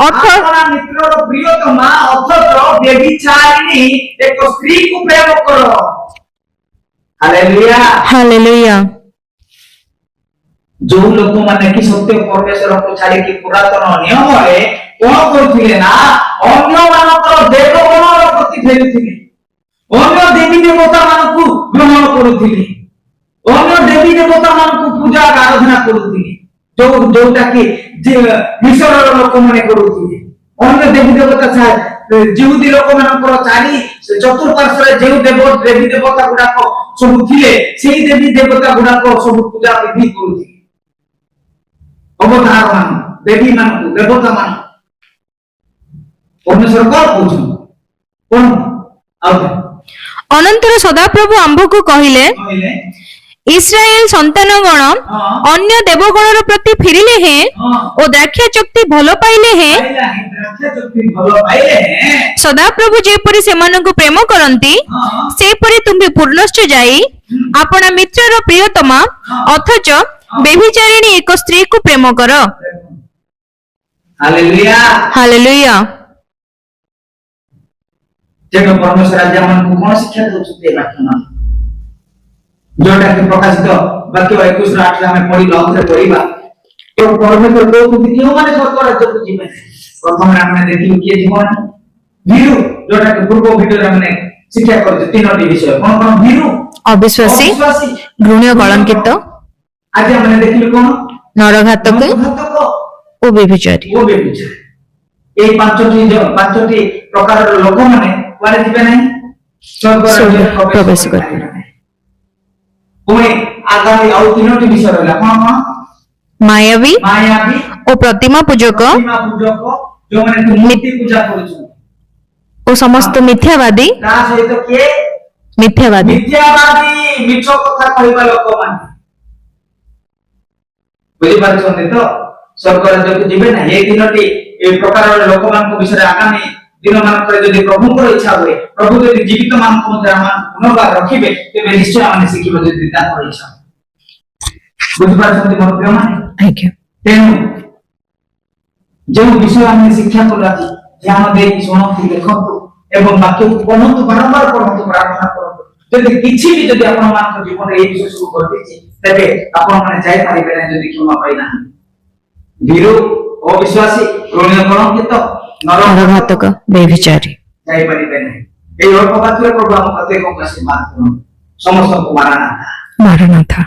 अपना मित्रର ପ୍ରିୟତମା ଅଥଚ ବ୍ୟଭିଚାରିଣୀ ଏକ ସ୍ତ୍ରୀକୁ ପ୍ରେମ କର। Hallelujah hallelujah. ଯୋଉ ଲୋକମାନେ କି ସତ୍ୟ ପରମେଶ୍ୱରଙ୍କୁ ଛାଡିକି ପୁରାତନ ନିୟମରେ କଣ କରୁଥିଲେ ନା ଅନ୍ୟମାନଙ୍କର ଦେବଗଣର ପ୍ରତି ଫେରୁଥିଲେ, ଅନ୍ୟ ଦେବୀ ଦେବତା ମାନଙ୍କୁ ଗ୍ରହଣ କରୁଥିଲେ, ଅନ୍ୟ ଦେବୀ ଦେବତା ମାନଙ୍କୁ ପୂଜା ଆରାଧନା କରୁଥିଲେ, ଯୋଉଟା କି ମିଶରର ଲୋକମାନେ କରୁଥିଲେ। ଅନ୍ୟ ଦେବୀ ଦେବତା ଯିହୁଦୀ ଲୋକମାନଙ୍କର ଚାରି ଚତୁଃପାର୍ଶ୍ୱରେ ଯେଉଁ ଦେବୀ ଦେବତା ଗୁଡାକ ସବୁ ଥିଲେ ସେଇ ଦେବୀ ଦେବତା ଗୁଡାକ ସବୁ ପୂଜା ବିଧି କରୁଥିଲେ। ଅବତାର ମାନ ଦେବୀ ମାନଙ୍କୁ ଦେବତା ମାନ ପରମେଶ୍ୱର କଣ କହୁଛନ୍ତି? କଣ ଆଉ ଅନନ୍ତର ସଦାପ୍ରଭୁ ଆମ୍ଭକୁ କହିଲେ, ଇସ୍ରାଏଲ ସନ୍ତାନଗଣ ଅନ୍ୟ ଦେବଗଣର ପ୍ରତି ଫେରିଲେ ହେଁ ଓ ଦ୍ରାକ୍ଷା ଚକ୍ତି ଭଲ ପାଇଲେ ହେଁ ସଦାପ୍ରଭୁ ଯେପରି ସେମାନଙ୍କୁ ପ୍ରେମ କରନ୍ତି ସେପରି ତୁମ୍ଭେ ପୂର୍ଣ୍ଣଶ୍ଚ ଯାଇ ଆପଣା ମିତ୍ରର ପ୍ରିୟତମା ଅଥଚ ବ୍ୟଭିଚାରିଣୀ ଏକ ସ୍ତ୍ରୀକୁ ପ୍ରେମ କର। Hallelujah hallelujah. ତେଣୁ ପରମେଶ୍ୱର ଆଜି ଆମମାନଙ୍କୁ କଣ ଶିକ୍ଷା ଦେଉଛନ୍ତି ଏ ବାକ୍ୟ ମାନ ଯୋଉଟା କି ପ୍ରକାଶିତ ବାକ୍ୟ 21:8 ଆମେ ପଢିବା ଆଉଥରେ ପଢିବା। ଏବଂ ପରମେଶ୍ୱର କହୁଛନ୍ତି କେଉଁମାନେ ସ୍ୱର୍ଗ ରାଜ୍ୟକୁ ଯିବେ। ପ୍ରଥମେ ଆମେ ଦେଖିଲୁ କିଏ ଯିବ ନା ଭୀରୁ, ଯୋଉଟା କି ପୂର୍ବ ଭିଡିଓରେ ଆମେ ଶିକ୍ଷା କରିଛୁ ତିନୋଟି ବିଷୟ। କଣ କଣ? ଭୀରୁ, ଅବିଶ୍ୱାସୀ, ଘୃଣ୍ୟ କଳଙ୍କିତ, ଆଜି ଆମେ ଦେଖିଲୁ କଣ? ନରଘାତକ ଓ ବ୍ୟଭିଚାରୀ। এই ପାଞ୍ଚଟି ପ୍ରକାରର ଲୋକମାନେ କୁଆଡେ ଯିବେ ନାହିଁ? ସ୍ୱର୍ଗ ରାଜ୍ୟରେ ପ୍ରବେଶ କରିବେ ନାହିଁ। ପୁଣି ଆଗାମୀ ଆଉ ତିନୋଟି ବିଷୟ ରହିଲା। କଣ କଣ? ମାୟାବୀ ଓ ପ୍ରତିମା ପୂଜକ, ଯୋଉମାନେ ମୂର୍ତ୍ତି ପୂଜା କରୁଛନ୍ତି ଓ ସମସ୍ତ ମିଥ୍ୟାବାଦୀ। ତା ସହିତ କିଏ? ମିଥ୍ୟାବାଦୀ, ମିଛ କଥା କହିବା ଲୋକମାନେ। ବୁଝିପାରୁଛନ୍ତି ତ? ସ୍ୱର୍ଗ ରାଜ୍ୟକୁ ଯିବେ ନାହିଁ। এই ତିନୋଟି এই ପ୍ରକାରର ଲୋକମାନଙ୍କ ବିଷୟରେ ଆଗାମୀ ଦିନ ମାନଙ୍କରେ ଯଦି ପ୍ରଭୁଙ୍କର ଇଚ୍ଛା ହୁଏ, ପ୍ରଭୁ ଯଦି ଜୀବିତ ମାନଙ୍କୁ ମଧ୍ୟ ପୁନର୍ବାର ରଖିବେ ତେବେ ନିଶ୍ଚୟ ଆମେ ଶିଖିବ ଯଦି ତାଙ୍କର ଇଚ୍ଛା। ବୁଝିପାରୁଛନ୍ତି ମୋର ପ୍ରିୟମାନେ? ତେଣୁ ଯେଉଁ ବିଷୟ ଆମେ ଶିକ୍ଷା କଲୁ ଆଜି ଧ୍ୟାନ ଦେଇକି ଶୁଣନ୍ତୁ, ଲେଖନ୍ତୁ ଏବଂ ବାକ୍ୟକୁ ପଢନ୍ତୁ, ବାରମ୍ବାର ପଢନ୍ତୁ, ପ୍ରାର୍ଥନା କରନ୍ତୁ। ଯଦି କିଛି ବି ଯଦି ଆପଣମାନଙ୍କ ଜୀବନରେ এই ବିଷୟ ସବୁ ଘଟିଛି ତେବେ ଆପଣମାନେ ଯାଇପାରିବେ ନାହିଁ ଯଦି କ୍ଷମା ପାଇନାହାନ୍ତି। ଭୀରୁ, ଅବିଶ୍ୱାସୀ, ଘୃଣ୍ୟ କଳଙ୍କିତ, ନରଘାତକ, ବ୍ୟଭିଚାରୀ ଯାଇପାରିବେ ନାହିଁ। এই অল্প বাক্যের প্রভু আমাদের আশীর্বাদ করুন সমস্ত মারানাথা মারানাথা।